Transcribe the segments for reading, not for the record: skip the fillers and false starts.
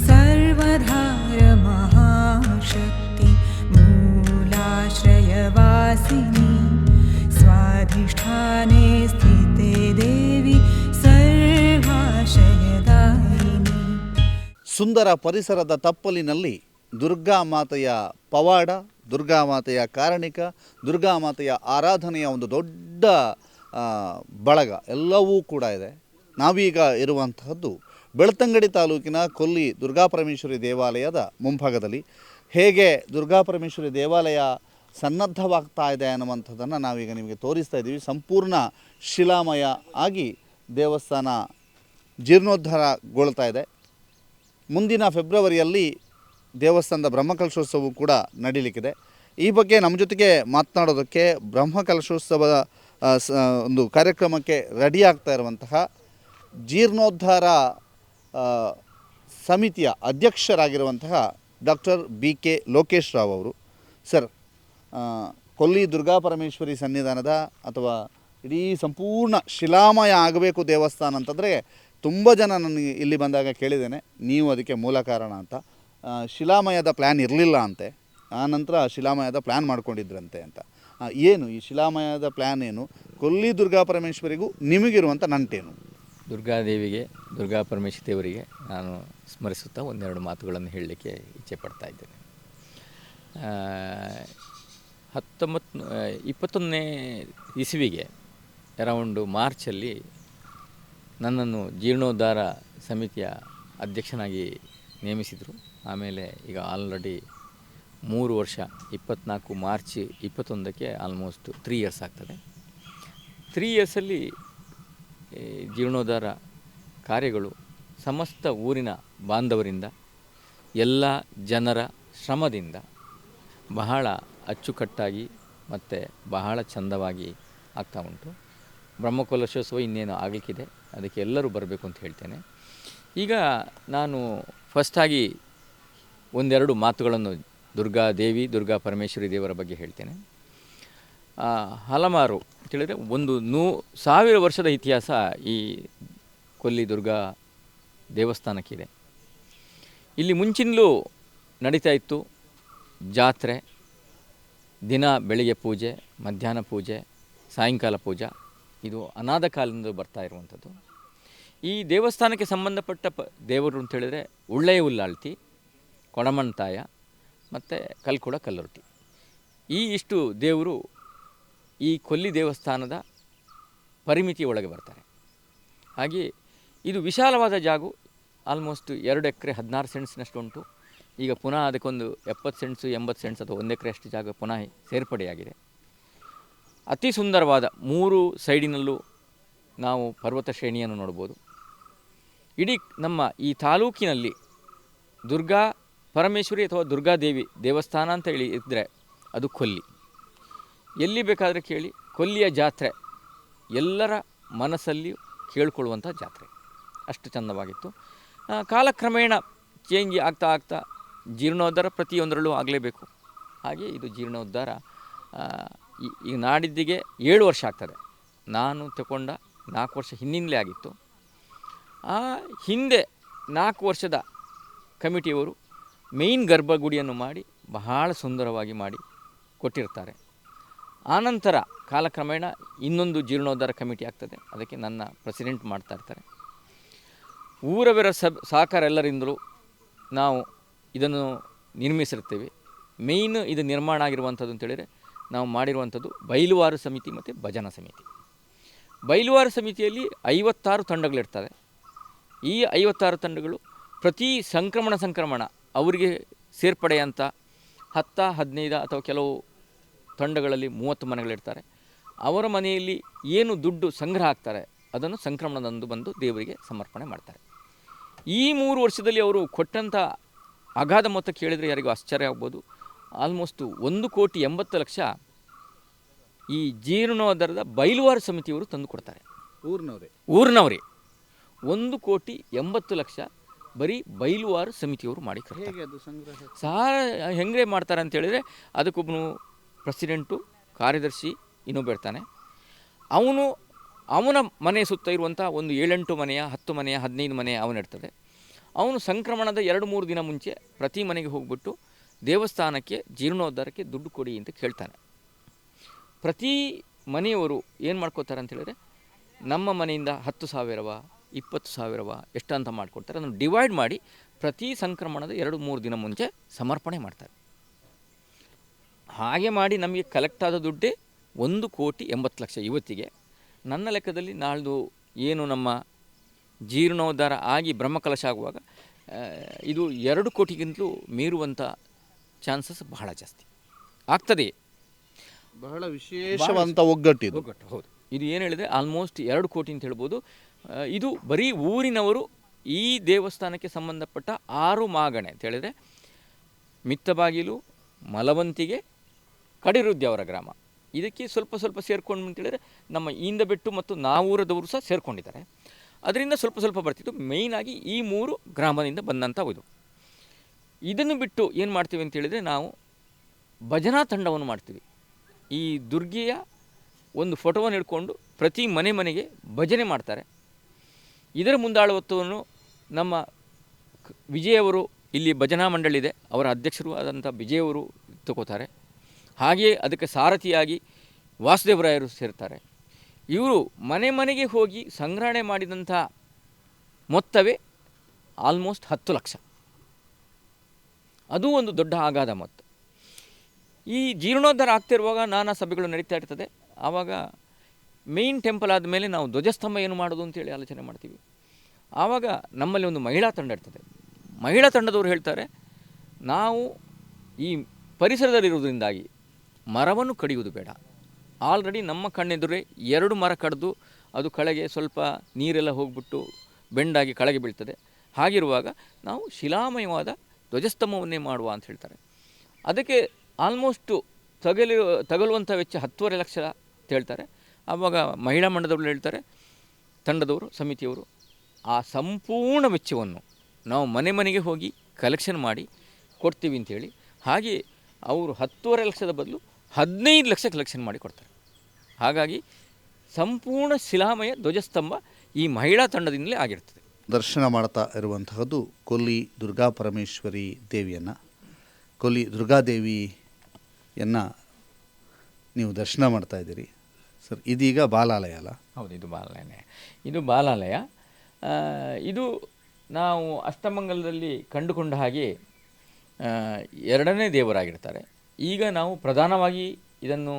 सर्वधार महाशक्ति मूलाश्रयवासिनी स्वाधिष्ठाने स्थिते देवी सर्वाशयदायिनी. ಸುಂದರ ಪರಿಸರದ ತಪ್ಪಲಿನಲ್ಲಿ ದುರ್ಗಾಮಾತೆಯ ಪವಾಡ, ದುರ್ಗಾಮಾತೆಯ ಕಾರಣಿಕ, ದುರ್ಗಾಮಾತೆಯ ಆರಾಧನೆಯ ಒಂದು ದೊಡ್ಡ ಬಳಗ ಎಲ್ಲವೂ ಕೂಡ ಇದೆ. ನಾವೀಗ ಇರುವಂತಹದ್ದು ಬೆಳ್ತಂಗಡಿ ತಾಲೂಕಿನ ಕೊಲ್ಲಿ ದುರ್ಗಾಪರಮೇಶ್ವರಿ ದೇವಾಲಯದ ಮುಂಭಾಗದಲ್ಲಿ. ಹೇಗೆ ದುರ್ಗಾಪರಮೇಶ್ವರಿ ದೇವಾಲಯ ಸನ್ನದ್ಧವಾಗ್ತಾ ಇದೆ ಅನ್ನುವಂಥದ್ದನ್ನು ನಾವೀಗ ನಿಮಗೆ ತೋರಿಸ್ತಾ ಇದ್ದೀವಿ. ಸಂಪೂರ್ಣ ಶಿಲಾಮಯ ಆಗಿ ದೇವಸ್ಥಾನ ಜೀರ್ಣೋದ್ಧಾರಗೊಳ್ತಾ ಇದೆ. ಮುಂದಿನ ಫೆಬ್ರವರಿಯಲ್ಲಿ ದೇವಸ್ಥಾನದ ಬ್ರಹ್ಮಕಲಶೋತ್ಸವವು ಕೂಡ ನಡೀಲಿಕ್ಕಿದೆ. ಈ ಬಗ್ಗೆ ನಮ್ಮ ಜೊತೆಗೆ ಮಾತನಾಡೋದಕ್ಕೆ ಬ್ರಹ್ಮಕಲಶೋತ್ಸವದ ಒಂದು ಕಾರ್ಯಕ್ರಮಕ್ಕೆ ರೆಡಿ ಆಗ್ತಾ ಇರುವಂತಹ ಜೀರ್ಣೋದ್ಧಾರ ಸಮಿತಿಯ ಅಧ್ಯಕ್ಷರಾಗಿರುವಂತಹ ಡಾಕ್ಟರ್ BK ಲೋಕೇಶ್ ರಾವ್ ಅವರು. ಸರ್, ಕೊಲ್ಲಿ ದುರ್ಗಾಪರಮೇಶ್ವರಿ ಸನ್ನಿಧಾನದ ಅಥವಾ ಇಡೀ ಸಂಪೂರ್ಣ ಶಿಲಾಮಯ ಆಗಬೇಕು ದೇವಸ್ಥಾನ ಅಂತಂದರೆ ತುಂಬ ಜನ ನನಗೆ ಇಲ್ಲಿ ಬಂದಾಗ ಕೇಳಿದ್ದೇನೆ, ನೀವು ಅದಕ್ಕೆ ಮೂಲ ಕಾರಣ ಅಂತ. ಶಿಲಾಮಯದ ಪ್ಲ್ಯಾನ್ ಇರಲಿಲ್ಲ ಅಂತೆ, ಆನಂತರ ಶಿಲಾಮಯದ ಪ್ಲ್ಯಾನ್ ಮಾಡ್ಕೊಂಡಿದ್ರಂತೆ ಅಂತ. ಏನು ಈ ಶಿಲಾಮಯದ ಪ್ಲ್ಯಾನ್ ಏನು? ಕೊಲ್ಲಿ ದುರ್ಗಾಪರಮೇಶ್ವರಿಗೂ ನಿಮಗಿರುವಂಥ ನಂಟೇನು? ದುರ್ಗಾದೇವಿಗೆ, ದುರ್ಗಾಪರಮೇಶ್ವರಿ ದೇವರಿಗೆ ನಾನು ಸ್ಮರಿಸುತ್ತಾ ಒಂದೆರಡು ಮಾತುಗಳನ್ನು ಹೇಳಲಿಕ್ಕೆ ಇಚ್ಛೆ ಪಡ್ತಾ ಇದ್ದೇನೆ. 21ನೇ ಇಸವಿಗೆ ಅರೌಂಡು ಮಾರ್ಚಲ್ಲಿ ನನ್ನನ್ನು ಜೀರ್ಣೋದ್ಧಾರ ಸಮಿತಿಯ ಅಧ್ಯಕ್ಷನಾಗಿ ನೇಮಿಸಿದರು. ಆಮೇಲೆ ಈಗ ಆಲ್ರೆಡಿ 3 ವರ್ಷ, 24 ಮಾರ್ಚ್ 21ಕ್ಕೆ ಆಲ್ಮೋಸ್ಟ್ 3 ಇಯರ್ಸ್ ಆಗ್ತದೆ. 3 ಇಯರ್ಸಲ್ಲಿ ಜೀರ್ಣೋದ್ಧಾರ ಕಾರ್ಯಗಳು ಸಮಸ್ತ ಊರಿನ ಬಾಂಧವರಿಂದ, ಎಲ್ಲ ಜನರ ಶ್ರಮದಿಂದ ಬಹಳ ಅಚ್ಚುಕಟ್ಟಾಗಿ ಮತ್ತು ಬಹಳ ಚಂದವಾಗಿ ಆಗ್ತಾ ಉಂಟು. ಬ್ರಹ್ಮಕಲಶೋತ್ಸವ ಇನ್ನೇನು ಆಗಲಿಕ್ಕಿದೆ, ಅದಕ್ಕೆ ಎಲ್ಲರೂ ಬರಬೇಕು ಅಂತ ಹೇಳ್ತೇನೆ. ಈಗ ನಾನು ಫಸ್ಟಾಗಿ ಒಂದೆರಡು ಮಾತುಗಳನ್ನು ದುರ್ಗಾದೇವಿ, ದುರ್ಗಾ ಪರಮೇಶ್ವರಿ ದೇವರ ಬಗ್ಗೆ ಹೇಳ್ತೇನೆ. ಹಲವಾರು ಅಂತೇಳಿದರೆ 1000 ವರ್ಷದ ಇತಿಹಾಸ ಈ ಕೊಲ್ಲಿ ದುರ್ಗಾ ದೇವಸ್ಥಾನಕ್ಕಿದೆ. ಇಲ್ಲಿ ಮುಂಚಿನಲೂ ನಡೀತಾ ಇತ್ತು ಜಾತ್ರೆ. ದಿನ ಬೆಳಿಗ್ಗೆ ಪೂಜೆ, ಮಧ್ಯಾಹ್ನ ಪೂಜೆ, ಸಾಯಂಕಾಲ ಪೂಜೆ. ಇದು ಅನಾದ ಕಾಲದಿಂದ ಬರ್ತಾ ಇರುವಂಥದ್ದು. ಈ ದೇವಸ್ಥಾನಕ್ಕೆ ಸಂಬಂಧಪಟ್ಟ ದೇವರು ಅಂತೇಳಿದರೆ ಉಳ್ಳೆಯ ಉಲ್ಲಾಳ್ತಿ, ಕೊಡಮಣ್ತಾಯ ಮತ್ತು ಕಲ್ಕುಡ ಕಲ್ಲುರ್ಟಿ. ಈ ಇಷ್ಟು ದೇವರು ಈ ಕೊಲ್ಲಿ ದೇವಸ್ಥಾನದ ಪರಿಮಿತಿ ಒಳಗೆ ಬರ್ತಾರೆ. ಹಾಗೆ ಇದು ವಿಶಾಲವಾದ ಜಾಗ, ಆಲ್ಮೋಸ್ಟ್ 2 ಎಕರೆ 16 ಸೆಂಟ್ಸ್ನಷ್ಟು ಉಂಟು. ಈಗ ಪುನಃ ಅದಕ್ಕೊಂದು 70 ಸೆಂಟ್ಸು 80 ಸೆಂಟ್ಸ್ ಅಥವಾ 1 ಎಕರೆ ಅಷ್ಟು ಜಾಗ ಪುನಃ ಸೇರ್ಪಡೆಯಾಗಿದೆ. ಅತಿ ಸುಂದರವಾದ 3 ಸೈಡಿನಲ್ಲೂ ನಾವು ಪರ್ವತ ಶ್ರೇಣಿಯನ್ನು ನೋಡ್ಬೋದು. ಇಡೀ ನಮ್ಮ ಈ ತಾಲೂಕಿನಲ್ಲಿ ದುರ್ಗಾ ಪರಮೇಶ್ವರಿ ಅಥವಾ ದುರ್ಗಾದೇವಿ ದೇವಸ್ಥಾನ ಅಂತ ಹೇಳಿ ಇದ್ದರೆ ಅದು ಕೊಲ್ಲಿ. ಎಲ್ಲಿ ಬೇಕಾದರೆ ಕೇಳಿ, ಕೊಲ್ಲಿಯ ಜಾತ್ರೆ ಎಲ್ಲರ ಮನಸ್ಸಲ್ಲಿಯೂ ಕೇಳಿಕೊಳ್ಳುವಂಥ ಜಾತ್ರೆ. ಅಷ್ಟು ಚಂದವಾಗಿತ್ತು. ಕಾಲಕ್ರಮೇಣ ಚೇಂಜ್ ಆಗ್ತಾ ಆಗ್ತಾ ಜೀರ್ಣೋದ್ಧಾರ ಪ್ರತಿಯೊಂದರಲ್ಲೂ ಆಗಲೇಬೇಕು. ಹಾಗೆ ಇದು ಜೀರ್ಣೋದ್ಧಾರ ಈಗ ನಾಡಿದ್ದಿಗೆ 7 ವರ್ಷ ಆಗ್ತದೆ. ನಾನು ತಗೊಂಡ 4 ವರ್ಷ ಹಿಂದಿನಲೇ ಆಗಿತ್ತು. ಆ ಹಿಂದೆ 4 ವರ್ಷದ ಕಮಿಟಿಯವರು ಮೇಯ್ನ್ ಗರ್ಭಗುಡಿಯನ್ನು ಮಾಡಿ ಬಹಳ ಸುಂದರವಾಗಿ ಮಾಡಿ ಕೊಟ್ಟಿರ್ತಾರೆ. ಆನಂತರ ಕಾಲಕ್ರಮೇಣ ಇನ್ನೊಂದು ಜೀರ್ಣೋದ್ಧಾರ ಕಮಿಟಿ ಆಗ್ತದೆ, ಅದಕ್ಕೆ ನನ್ನ ಪ್ರೆಸಿಡೆಂಟ್ ಮಾಡ್ತಾ ಇರ್ತಾರೆ. ಊರವರ ಸಹಕಾರ ಎಲ್ಲರಿಂದಲೂ ನಾವು ಇದನ್ನು ನಿರ್ಮಿಸಿರ್ತೀವಿ. ಮೇಯ್ನ್ ಇದು ನಿರ್ಮಾಣ ಆಗಿರುವಂಥದ್ದು ಅಂತೇಳಿದರೆ ನಾವು ಮಾಡಿರುವಂಥದ್ದು ಬೈಲುವಾರು ಸಮಿತಿ ಮತ್ತು ಭಜನಾ ಸಮಿತಿ. ಬೈಲುವಾರು ಸಮಿತಿಯಲ್ಲಿ 56 ತಂಡಗಳಿರ್ತವೆ. ಈ 56 ತಂಡಗಳು ಪ್ರತಿ ಸಂಕ್ರಮಣ ಅವರಿಗೆ ಸೇರ್ಪಡೆಯಂಥ 10, 15 ಅಥವಾ ಕೆಲವು ತಂಡಗಳಲ್ಲಿ 30 ಮನೆಗಳಿರ್ತಾರೆ. ಅವರ ಮನೆಯಲ್ಲಿ ಏನು ದುಡ್ಡು ಸಂಗ್ರಹ ಆಗ್ತಾರೆ ಅದನ್ನು ಸಂಕ್ರಮಣದಂದು ಬಂದು ದೇವರಿಗೆ ಸಮರ್ಪಣೆ ಮಾಡ್ತಾರೆ. ಈ 3 ವರ್ಷದಲ್ಲಿ ಅವರು ಕೊಟ್ಟಂಥ ಅಗಾಧ ಮೊತ್ತ ಕೇಳಿದರೆ ಯಾರಿಗೂ ಆಶ್ಚರ್ಯ ಆಗ್ಬೋದು. ಆಲ್ಮೋಸ್ಟು 1,80,00,000 ಈ ಜೀರ್ಣೋದ್ಧಾರದ ಬಯಲುವಾರು ಸಮಿತಿಯವರು ತಂದು ಕೊಡ್ತಾರೆ. ಊರಿನವರೇ 1,80,00,000 ಬರೀ ಬಯಲುವಾರು ಸಮಿತಿಯವರು ಮಾಡಿ ಹೆಂಗೆ ಮಾಡ್ತಾರೆ ಅಂತ ಹೇಳಿದರೆ, ಅದಕ್ಕೊಬ್ಬನು ಪ್ರೆಸಿಡೆಂಟು, ಕಾರ್ಯದರ್ಶಿ, ಇನ್ನೊಬ್ಬ ಇರ್ತಾನೆ. ಅವನ ಮನೆ ಸುತ್ತ ಇರುವಂಥ ಒಂದು 7-8 ಮನೆಯ, 10 ಮನೆಯ, 15 ಮನೆಯ ಅವನಿರ್ತದೆ. ಅವನು ಸಂಕ್ರಮಣದ 2-3 ದಿನ ಮುಂಚೆ ಪ್ರತಿ ಮನೆಗೆ ಹೋಗ್ಬಿಟ್ಟು ದೇವಸ್ಥಾನಕ್ಕೆ ಜೀರ್ಣೋದ್ಧಾರಕ್ಕೆ ದುಡ್ಡು ಕೊಡಿ ಅಂತ ಕೇಳ್ತಾನೆ. ಪ್ರತಿ ಮನೆಯವರು ಏನು ಮಾಡ್ಕೋತಾರೆ ಅಂತ ಹೇಳಿದ್ರೆ, ನಮ್ಮ ಮನೆಯಿಂದ 10,000ವ 20,000ವ ಎಷ್ಟು ಅಂತ ಮಾಡಿಕೊಡ್ತಾರೆ. ಅದನ್ನು ಡಿವೈಡ್ ಮಾಡಿ ಪ್ರತಿ ಸಂಕ್ರಮಣದ 2-3 ದಿನ ಮುಂಚೆ ಸಮರ್ಪಣೆ ಮಾಡ್ತಾರೆ. ಹಾಗೆ ಮಾಡಿ ನಮಗೆ ಕಲೆಕ್ಟ್ ಆದ ದುಡ್ಡೇ 1,80,00,000. ಇವತ್ತಿಗೆ ನನ್ನ ಲೆಕ್ಕದಲ್ಲಿ ನಾಳ್ದು ಏನು ನಮ್ಮ ಜೀರ್ಣೋದ್ಧಾರ ಆಗಿ ಬ್ರಹ್ಮಕಲಶ ಆಗುವಾಗ ಇದು 2 ಕೋಟಿಗಿಂತಲೂ ಮೀರುವಂಥ ಚಾನ್ಸಸ್ ಬಹಳ ಜಾಸ್ತಿ ಆಗ್ತದೆ. ಬಹಳ ವಿಶೇಷವಂತ ಒಗ್ಗಟ್ಟು. ಹೌದು. ಇದು ಏನು ಹೇಳಿದರೆ ಆಲ್ಮೋಸ್ಟ್ 2 ಕೋಟಿ ಅಂತ ಹೇಳ್ಬೋದು. ಇದು ಬರೀ ಊರಿನವರು ಈ ದೇವಸ್ಥಾನಕ್ಕೆ ಸಂಬಂಧಪಟ್ಟ 6 ಮಾಗಣೆ ಅಂತ ಹೇಳಿದರೆ, ಮಿತ್ತಬಾಗಿಲು, ಮಲವಂತಿಗೆ, ಕಡಿರುದ್ದಿ ಅವರ ಗ್ರಾಮ, ಇದಕ್ಕೆ ಸ್ವಲ್ಪ ಸೇರ್ಕೊಂಡು ಅಂತೇಳಿದರೆ ನಮ್ಮ ಈಂದಬೆಟ್ಟು ಮತ್ತು ನಾವೂರದವರು ಸಹ ಸೇರ್ಕೊಂಡಿದ್ದಾರೆ. ಅದರಿಂದ ಸ್ವಲ್ಪ ಬರ್ತಿತ್ತು. ಮೇಯ್ನಾಗಿ ಈ 3 ಗ್ರಾಮದಿಂದ ಬಂದಂಥ ಇದು. ಇದನ್ನು ಬಿಟ್ಟು ಏನು ಮಾಡ್ತೀವಿ ಅಂತ ಹೇಳಿದರೆ, ನಾವು ಭಜನಾ ತಂಡವನ್ನು ಮಾಡ್ತೀವಿ. ಈ ದುರ್ಗೆಯ ಒಂದು ಫೋಟೋವನ್ನು ಹಿಡ್ಕೊಂಡು ಪ್ರತಿ ಮನೆಗೆ ಭಜನೆ ಮಾಡ್ತಾರೆ. ಇದರ ಮುಂದಾಳತ್ವವನ್ನು ನಮ್ಮ ವಿಜಯವರು, ಇಲ್ಲಿ ಭಜನಾ ಮಂಡಳಿ ಇದೆ, ಅವರ ಅಧ್ಯಕ್ಷರು ಆದಂಥ ವಿಜಯವರು ತಗೋತಾರೆ. ಹಾಗೆಯೇ ಅದಕ್ಕೆ ಸಾರಥಿಯಾಗಿ ವಾಸುದೇವರಾಯರು ಸೇರ್ತಾರೆ. ಇವರು ಮನೆಗೆ ಹೋಗಿ ಸಂಗ್ರಹಣೆ ಮಾಡಿದಂಥ ಮೊತ್ತವೇ ಆಲ್ಮೋಸ್ಟ್ 10 ಲಕ್ಷ. ಅದು ಒಂದು ದೊಡ್ಡ ಅಗಾಧ ಮೊತ್ತ. ಈ ಜೀರ್ಣೋದ್ಧಾರ ಆಗ್ತಿರುವಾಗ ನಾನಾ ಸಭೆಗಳು ನಡೀತಾ ಇರ್ತದೆ. ಆವಾಗ ಮೇಯ್ನ್ ಟೆಂಪಲ್ ಆದಮೇಲೆ ನಾವು ಧ್ವಜಸ್ತಂಭ ಏನು ಮಾಡೋದು ಅಂತೇಳಿ ಆಲೋಚನೆ ಮಾಡ್ತೀವಿ. ಆವಾಗ ನಮ್ಮಲ್ಲಿ ಒಂದು ಮಹಿಳಾ ತಂಡ ಇರ್ತದೆ. ಮಹಿಳಾ ತಂಡದವರು ಹೇಳ್ತಾರೆ, ನಾವು ಈ ಪರಿಸರದಲ್ಲಿರುವುದರಿಂದಾಗಿ ಮರವನ್ನು ಕಡಿಯುವುದು ಬೇಡ. ಆಲ್ರೆಡಿ ನಮ್ಮ ಕಣ್ಣೆದುರೇ 2 ಮರ ಕಡಿದು ಅದು ಕೆಳಗೆ ಸ್ವಲ್ಪ ನೀರೆಲ್ಲ ಹೋಗ್ಬಿಟ್ಟು ಬೆಂಡಾಗಿ ಕೆಳಗೆ ಬೀಳ್ತದೆ. ಹಾಗಿರುವಾಗ ನಾವು ಶಿಲಾಮಯವಾದ ಧ್ವಜಸ್ತಂಭವನ್ನೇ ಮಾಡುವ ಅಂತ ಹೇಳ್ತಾರೆ. ಅದಕ್ಕೆ ಆಲ್ಮೋಸ್ಟು ತಗಲುವಂಥ ವೆಚ್ಚ 10.5 ಲಕ್ಷ ಅಂತ ಹೇಳ್ತಾರೆ. ಆವಾಗ ಮಹಿಳಾ ಮಂಡಳದವರು ಹೇಳ್ತಾರೆ, ತಂಡದವರು, ಸಮಿತಿಯವರು, ಆ ಸಂಪೂರ್ಣ ವೆಚ್ಚವನ್ನು ನಾವು ಮನೆಗೆ ಹೋಗಿ ಕಲೆಕ್ಷನ್ ಮಾಡಿ ಕೊಡ್ತೀವಿ ಅಂಥೇಳಿ. ಹಾಗೆ ಅವರು 10.5 ಲಕ್ಷದ ಬದಲು 15 ಲಕ್ಷ ಕಲೆಕ್ಷನ್ ಮಾಡಿ ಕೊಡ್ತಾರೆ. ಹಾಗಾಗಿ ಸಂಪೂರ್ಣ ಶಿಲಾಮಯ ಧ್ವಜಸ್ತಂಭ ಈ ಮಹಿಳಾ ತಂಡದಿಂದಲೇ ಆಗಿರ್ತದೆ. ದರ್ಶನ ಮಾಡ್ತಾ ಇರುವಂತಹದ್ದು ಕೊಲ್ಲಿ ದುರ್ಗಾ ಪರಮೇಶ್ವರಿ ದೇವಿಯನ್ನು. ಕೊಲ್ಲಿ ದುರ್ಗಾದೇವಿಯನ್ನು ನೀವು ದರ್ಶನ ಮಾಡ್ತಾ ಇದ್ದೀರಿ ಸರ್. ಇದೀಗ ಬಾಲಾಲಯ ಅಲ್ಲ? ಹೌದು, ಇದು ಬಾಲಾಲಯ. ಇದು ನಾವು ಅಷ್ಟಮಂಗಲದಲ್ಲಿ ಕಂಡುಕೊಂಡ ಹಾಗೆ 2ನೇ ದೇವರಾಗಿರ್ತಾರೆ. ಈಗ ನಾವು ಪ್ರಧಾನವಾಗಿ ಇದನ್ನು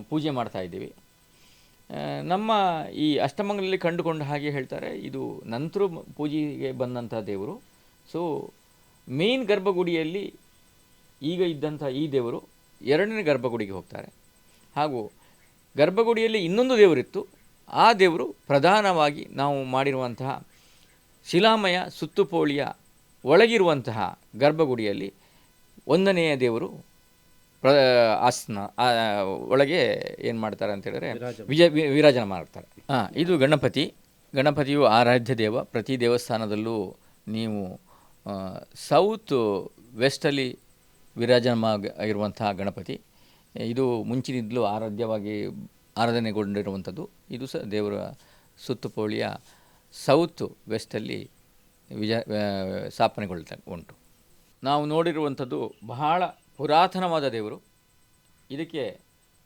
ಪೂಜೆ ಮಾಡ್ತಾ ಇದ್ದೀವಿ. ನಮ್ಮ ಈ ಅಷ್ಟಮಂಗಲದಲ್ಲಿ ಕಂಡುಕೊಂಡ ಹಾಗೆ ಹೇಳ್ತಾರೆ, ಇದು ನಂತರ ಪೂಜೆಗೆ ಬಂದಂಥ ದೇವರು. ಸೊ ಮೇನ್ ಗರ್ಭಗುಡಿಯಲ್ಲಿ ಈಗ ಇದ್ದಂಥ ಈ ದೇವರು 2ನೇ ಗರ್ಭಗುಡಿಗೆ ಹೋಗ್ತಾರೆ. ಹಾಗೂ ಗರ್ಭಗುಡಿಯಲ್ಲಿ ಇನ್ನೊಂದು ದೇವರಿತ್ತು. ಆ ದೇವರು ಪ್ರಧಾನವಾಗಿ ನಾವು ಮಾಡಿರುವಂತಹ ಶಿಲಾಮಯ ಸುತ್ತುಪೋಳಿಯ ಒಳಗಿರುವಂತಹ ಗರ್ಭಗುಡಿಯಲ್ಲಿ 1ನೆಯ ದೇವರು ಆಸನ ಒಳಗೆ ಏನು ಮಾಡ್ತಾರೆ ಅಂತ ಹೇಳಿದ್ರೆ ವಿರಾಜನ ಮಾಡ್ತಾರೆ. ಇದು ಗಣಪತಿಯು ಆರಾಧ್ಯ ದೇವ. ಪ್ರತಿ ದೇವಸ್ಥಾನದಲ್ಲೂ ನೀವು ಸೌತ್ ವೆಸ್ಟಲ್ಲಿ ವಿರಾಜನ ಇರುವಂತಹ ಗಣಪತಿ. ಇದು ಮುಂಚಿನಿಂದಲೂ ಆರಾಧನೆಗೊಂಡಿರುವಂಥದ್ದು. ಇದು ಸಹ ದೇವರ ಸುತ್ತುಪೋಳಿಯ ಸೌತ್ ವೆಸ್ಟಲ್ಲಿ ಸ್ಥಾಪನೆಗೊಳ್ತಾ ಉಂಟು. ನಾವು ನೋಡಿರುವಂಥದ್ದು ಬಹಳ ಪುರಾತನವಾದ ದೇವರು. ಇದಕ್ಕೆ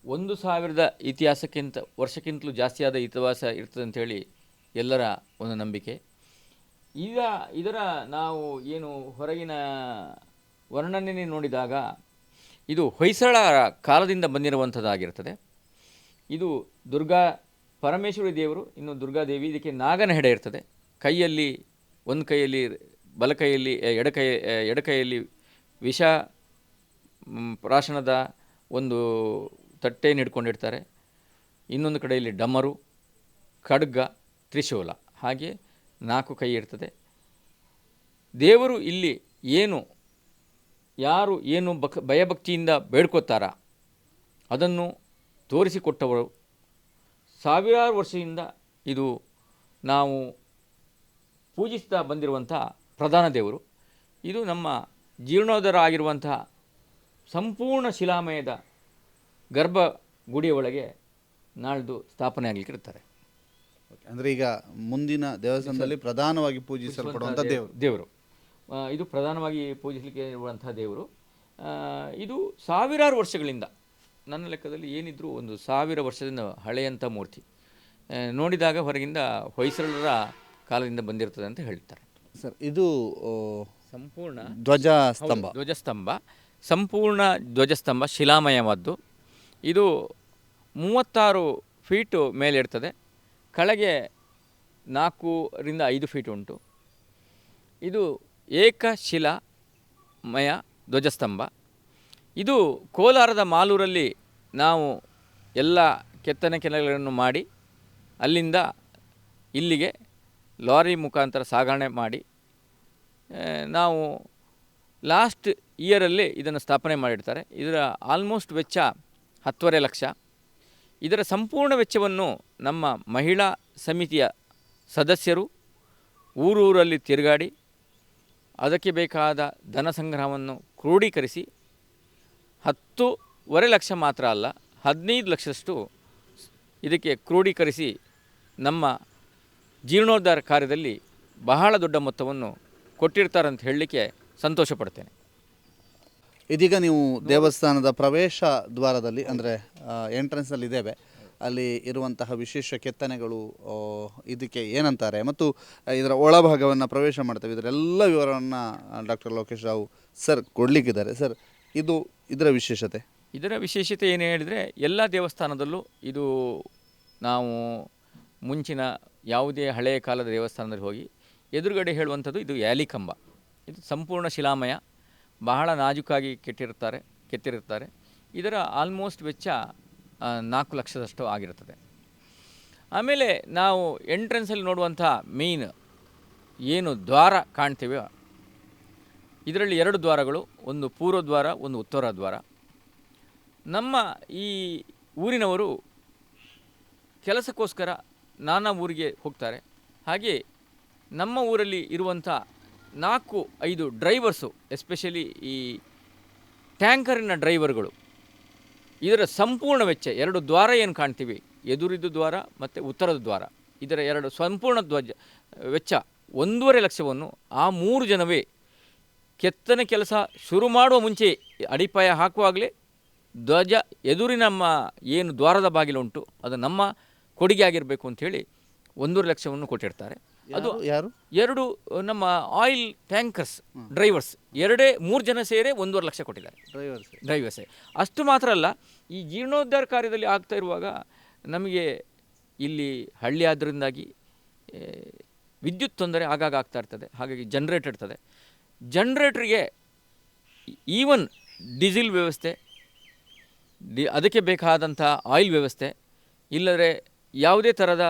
1,000 ವರ್ಷಕ್ಕಿಂತಲೂ ಜಾಸ್ತಿಯಾದ ಇತಿಹಾಸ ಇರ್ತದೆ ಅಂಥೇಳಿ ಎಲ್ಲರ ಒಂದು ನಂಬಿಕೆ. ಈಗ ಇದರ ನಾವು ಏನು ಹೊರಗಿನ ವರ್ಣನೆ ನೋಡಿದಾಗ ಇದು ಹೊಯ್ಸಳರ ಕಾಲದಿಂದ ಬಂದಿರುವಂಥದ್ದಾಗಿರ್ತದೆ. ಇದು ದುರ್ಗಾ ಪರಮೇಶ್ವರಿ ದೇವರು, ಇನ್ನು ದುರ್ಗಾದೇವಿ. ಇದಕ್ಕೆ ನಾಗನ ಹೆಡೆ ಇರ್ತದೆ. ಕೈಯಲ್ಲಿ ಒಂದು ಕೈಯಲ್ಲಿ ಬಲಕೈಯಲ್ಲಿ ಎಡಕೈಯಲ್ಲಿ ವಿಷ ಪ್ರಾಶನದ ಒಂದು ತಟ್ಟೆಯನ್ನು ಹಿಡ್ಕೊಂಡಿರ್ತಾರೆ. ಇನ್ನೊಂದು ಕಡೆಯಲ್ಲಿ ಡಮರು, ಖಡ್ಗ, ತ್ರಿಶೂಲ, ಹಾಗೆ 4 ಕೈ ಇರ್ತದೆ. ದೇವರು ಇಲ್ಲಿ ಯಾರು ಏನು ಭಯಭಕ್ತಿಯಿಂದ ಬೇಡ್ಕೋತಾರ ಅದನ್ನು ತೋರಿಸಿಕೊಟ್ಟವರು. ಸಾವಿರಾರು ವರ್ಷದಿಂದ ಇದು ನಾವು ಪೂಜಿಸ್ತಾ ಬಂದಿರುವಂಥ ಪ್ರಧಾನ ದೇವರು. ಇದು ನಮ್ಮ ಜೀರ್ಣೋದ್ಧಾರ ಆಗಿರುವಂತಹ ಸಂಪೂರ್ಣ ಶಿಲಾಮಯದ ಗರ್ಭಗುಡಿಯ ಒಳಗೆ ನಾಳ್ದು ಸ್ಥಾಪನೆ ಆಗಲಿಕ್ಕೆ ಇರ್ತಾರೆ. ಅಂದರೆ ಈಗ ಮುಂದಿನ ದೇವಸ್ಥಾನದಲ್ಲಿ ಪ್ರಧಾನವಾಗಿ ಪೂಜಿಸಲ್ಪಡುವಂಥ ದೇವರು ಇದು ಪ್ರಧಾನವಾಗಿ ಪೂಜಿಸಲಿಕ್ಕೆ ಇರುವಂಥ ದೇವರು. ಇದು ಸಾವಿರಾರು ವರ್ಷಗಳಿಂದ, ನನ್ನ ಲೆಕ್ಕದಲ್ಲಿ ಏನಿದ್ರು ಒಂದು 1000 ವರ್ಷದಿಂದ ಹಳೆಯಂಥ ಮೂರ್ತಿ. ನೋಡಿದಾಗ ಹೊರಗಿಂದ ಹೊಯ್ಸಳರ ಕಾಲದಿಂದ ಬಂದಿರ್ತದೆ ಅಂತ ಹೇಳ್ತಾರೆ. ಸರ್, ಇದು ಸಂಪೂರ್ಣ ಧ್ವಜಸ್ತಂಭ ಸಂಪೂರ್ಣ ಧ್ವಜಸ್ತಂಭ ಶಿಲಾಮಯವಾದ್ದು. ಇದು 36 ಫೀಟು ಮೇಲೆ ಇರ್ತದೆ. ಕೆಳಗೆ 4 ರಿಂದ 5 ಫೀಟ್ ಉಂಟು. ಇದು ಏಕಶಿಲಾಮಯ ಧ್ವಜಸ್ತಂಭ. ಇದು ಕೋಲಾರದ ಮಾಲೂರಲ್ಲಿ ನಾವು ಎಲ್ಲ ಕೆತ್ತನೆ ಕೆಲಸಗಳನ್ನು ಮಾಡಿ ಅಲ್ಲಿಂದ ಇಲ್ಲಿಗೆ ಲಾರಿ ಮುಖಾಂತರ ಸಾಗಣೆ ಮಾಡಿ ನಾವು ಲಾಸ್ಟ್ ಇಯರಲ್ಲಿ ಇದನ್ನು ಸ್ಥಾಪನೆ ಮಾಡಿರ್ತಾರೆ. ಇದರ ಆಲ್ಮೋಸ್ಟ್ ವೆಚ್ಚ 10.5 ಲಕ್ಷ. ಇದರ ಸಂಪೂರ್ಣ ವೆಚ್ಚವನ್ನು ನಮ್ಮ ಮಹಿಳಾ ಸಮಿತಿಯ ಸದಸ್ಯರು ಊರೂರಲ್ಲಿ ತಿರುಗಾಡಿ ಅದಕ್ಕೆ ಬೇಕಾದ ಧನ ಸಂಗ್ರಹವನ್ನು ಕ್ರೋಢೀಕರಿಸಿ 10.5 ಲಕ್ಷ ಮಾತ್ರ ಅಲ್ಲ 15 ಲಕ್ಷದಷ್ಟು ಇದಕ್ಕೆ ಕ್ರೋಢೀಕರಿಸಿ ನಮ್ಮ ಜೀರ್ಣೋದ್ಧಾರ ಕಾರ್ಯದಲ್ಲಿ ಬಹಳ ದೊಡ್ಡ ಮೊತ್ತವನ್ನು ಕೊಟ್ಟಿರ್ತಾರಂತ ಹೇಳಲಿಕ್ಕೆ ಸಂತೋಷ ಪಡ್ತೇನೆ. ಇದೀಗ ನೀವು ದೇವಸ್ಥಾನದ ಪ್ರವೇಶ ದ್ವಾರದಲ್ಲಿ ಅಂದರೆ ಎಂಟ್ರೆನ್ಸ್ನಲ್ಲಿ ಇದ್ದೇವೆ. ಅಲ್ಲಿ ಇರುವಂತಹ ವಿಶೇಷ ಕೆತ್ತನೆಗಳು ಇದಕ್ಕೆ ಏನಂತಾರೆ ಮತ್ತು ಇದರ ಒಳಭಾಗವನ್ನು ಪ್ರವೇಶ ಮಾಡ್ತೇವೆ. ಇದರೆಲ್ಲ ವಿವರವನ್ನು ಡಾಕ್ಟರ್ ಲೋಕೇಶ್ ರಾವ್ ಸರ್ ಕೊಡಲಿಕ್ಕಿದ್ದಾರೆ. ಸರ್, ಇದರ ವಿಶೇಷತೆ ಏನು ಹೇಳಿದರೆ, ಎಲ್ಲ ದೇವಸ್ಥಾನದಲ್ಲೂ ಇದು ನಾವು ಮುಂಚಿನ ಯಾವುದೇ ಹಳೆಯ ಕಾಲದ ದೇವಸ್ಥಾನದಲ್ಲಿ ಹೋಗಿ ಎದುರುಗಡೆ ಹೇಳುವಂಥದ್ದು ಇದು ಯಾಲಿಕಂಬ. ಇದು ಸಂಪೂರ್ಣ ಶಿಲಾಮಯ, ಬಹಳ ನಾಜೂಕಾಗಿ ಕೆತ್ತಿರುತ್ತಾರೆ. ಇದರ ಆಲ್ಮೋಸ್ಟ್ ವೆಚ್ಚ 4 ಲಕ್ಷದಷ್ಟು ಆಗಿರುತ್ತದೆ. ಆಮೇಲೆ ನಾವು ಎಂಟ್ರೆನ್ಸಲ್ಲಿ ನೋಡುವಂಥ ಮೇನ್ ಏನು ದ್ವಾರ ಕಾಣ್ತೀವೋ ಇದರಲ್ಲಿ 2 ದ್ವಾರಗಳು, ಒಂದು ಪೂರ್ವ ದ್ವಾರ, ಒಂದು ಉತ್ತರ ದ್ವಾರ. ನಮ್ಮ ಈ ಊರಿನವರು ಕೆಲಸಕ್ಕೋಸ್ಕರ ನಾನಾ ಊರಿಗೆ ಹೋಗ್ತಾರೆ. ಹಾಗೆ ನಮ್ಮ ಊರಲ್ಲಿ ಇರುವಂಥ 4-5 ಡ್ರೈವರ್ಸು, ಎಸ್ಪೆಷಲಿ ಈ ಟ್ಯಾಂಕರಿನ ಡ್ರೈವರ್ಗಳು, ಇದರ ಸಂಪೂರ್ಣ ವೆಚ್ಚ 2 ದ್ವಾರ ಏನು ಕಾಣ್ತೀವಿ, ಎದುರಿದ್ದು ದ್ವಾರ ಮತ್ತು ಉತ್ತರದ ದ್ವಾರ, ಇದರ 2 ಸಂಪೂರ್ಣ ವೆಚ್ಚ 1.5 ಲಕ್ಷವನ್ನು ಆ 3 ಜನವೇ ಕೆತ್ತನೆ ಕೆಲಸ ಶುರು ಮಾಡುವ ಮುಂಚೆ ಅಡಿಪಾಯ ಹಾಕುವಾಗಲೇ ಧ್ವಜ ಎದುರಿನ ನಮ್ಮ ಏನು ದ್ವಾರದ ಬಾಗಿಲುಂಟು ಅದು ನಮ್ಮ ಕೊಡುಗೆ ಆಗಿರಬೇಕು ಅಂಥೇಳಿ 1.5 ಲಕ್ಷವನ್ನು ಕೊಟ್ಟಿರ್ತಾರೆ. ಅದು 2 ನಮ್ಮ ಆಯಿಲ್ ಟ್ಯಾಂಕರ್ಸ್ ಡ್ರೈವರ್ಸ್ 3 ಜನ ಸೇರಿ 1.5 ಲಕ್ಷ ಕೊಟ್ಟಿದ್ದಾರೆ ಡ್ರೈವರ್ಸೇ. ಅಷ್ಟು ಮಾತ್ರ ಅಲ್ಲ, ಈ ಜೀರ್ಣೋದ್ಧಾರ ಕಾರ್ಯದಲ್ಲಿ ಆಗ್ತಾ ಇರುವಾಗ ನಮಗೆ ಇಲ್ಲಿ ಹಳ್ಳಿ ಆದ್ದರಿಂದಾಗಿ ವಿದ್ಯುತ್ ತೊಂದರೆ ಆಗಾಗ ಆಗ್ತಾ ಇರ್ತದೆ. ಹಾಗಾಗಿ ಜನ್ರೇಟರ್ ಇರ್ತದೆ. ಜನ್ರೇಟ್ರಿಗೆ ಈವನ್ ಡೀಸೆಲ್ ವ್ಯವಸ್ಥೆ, ಅದಕ್ಕೆ ಬೇಕಾದಂಥ ಆಯಿಲ್ ವ್ಯವಸ್ಥೆ, ಇಲ್ಲದ್ರೆ ಯಾವುದೇ ಥರದ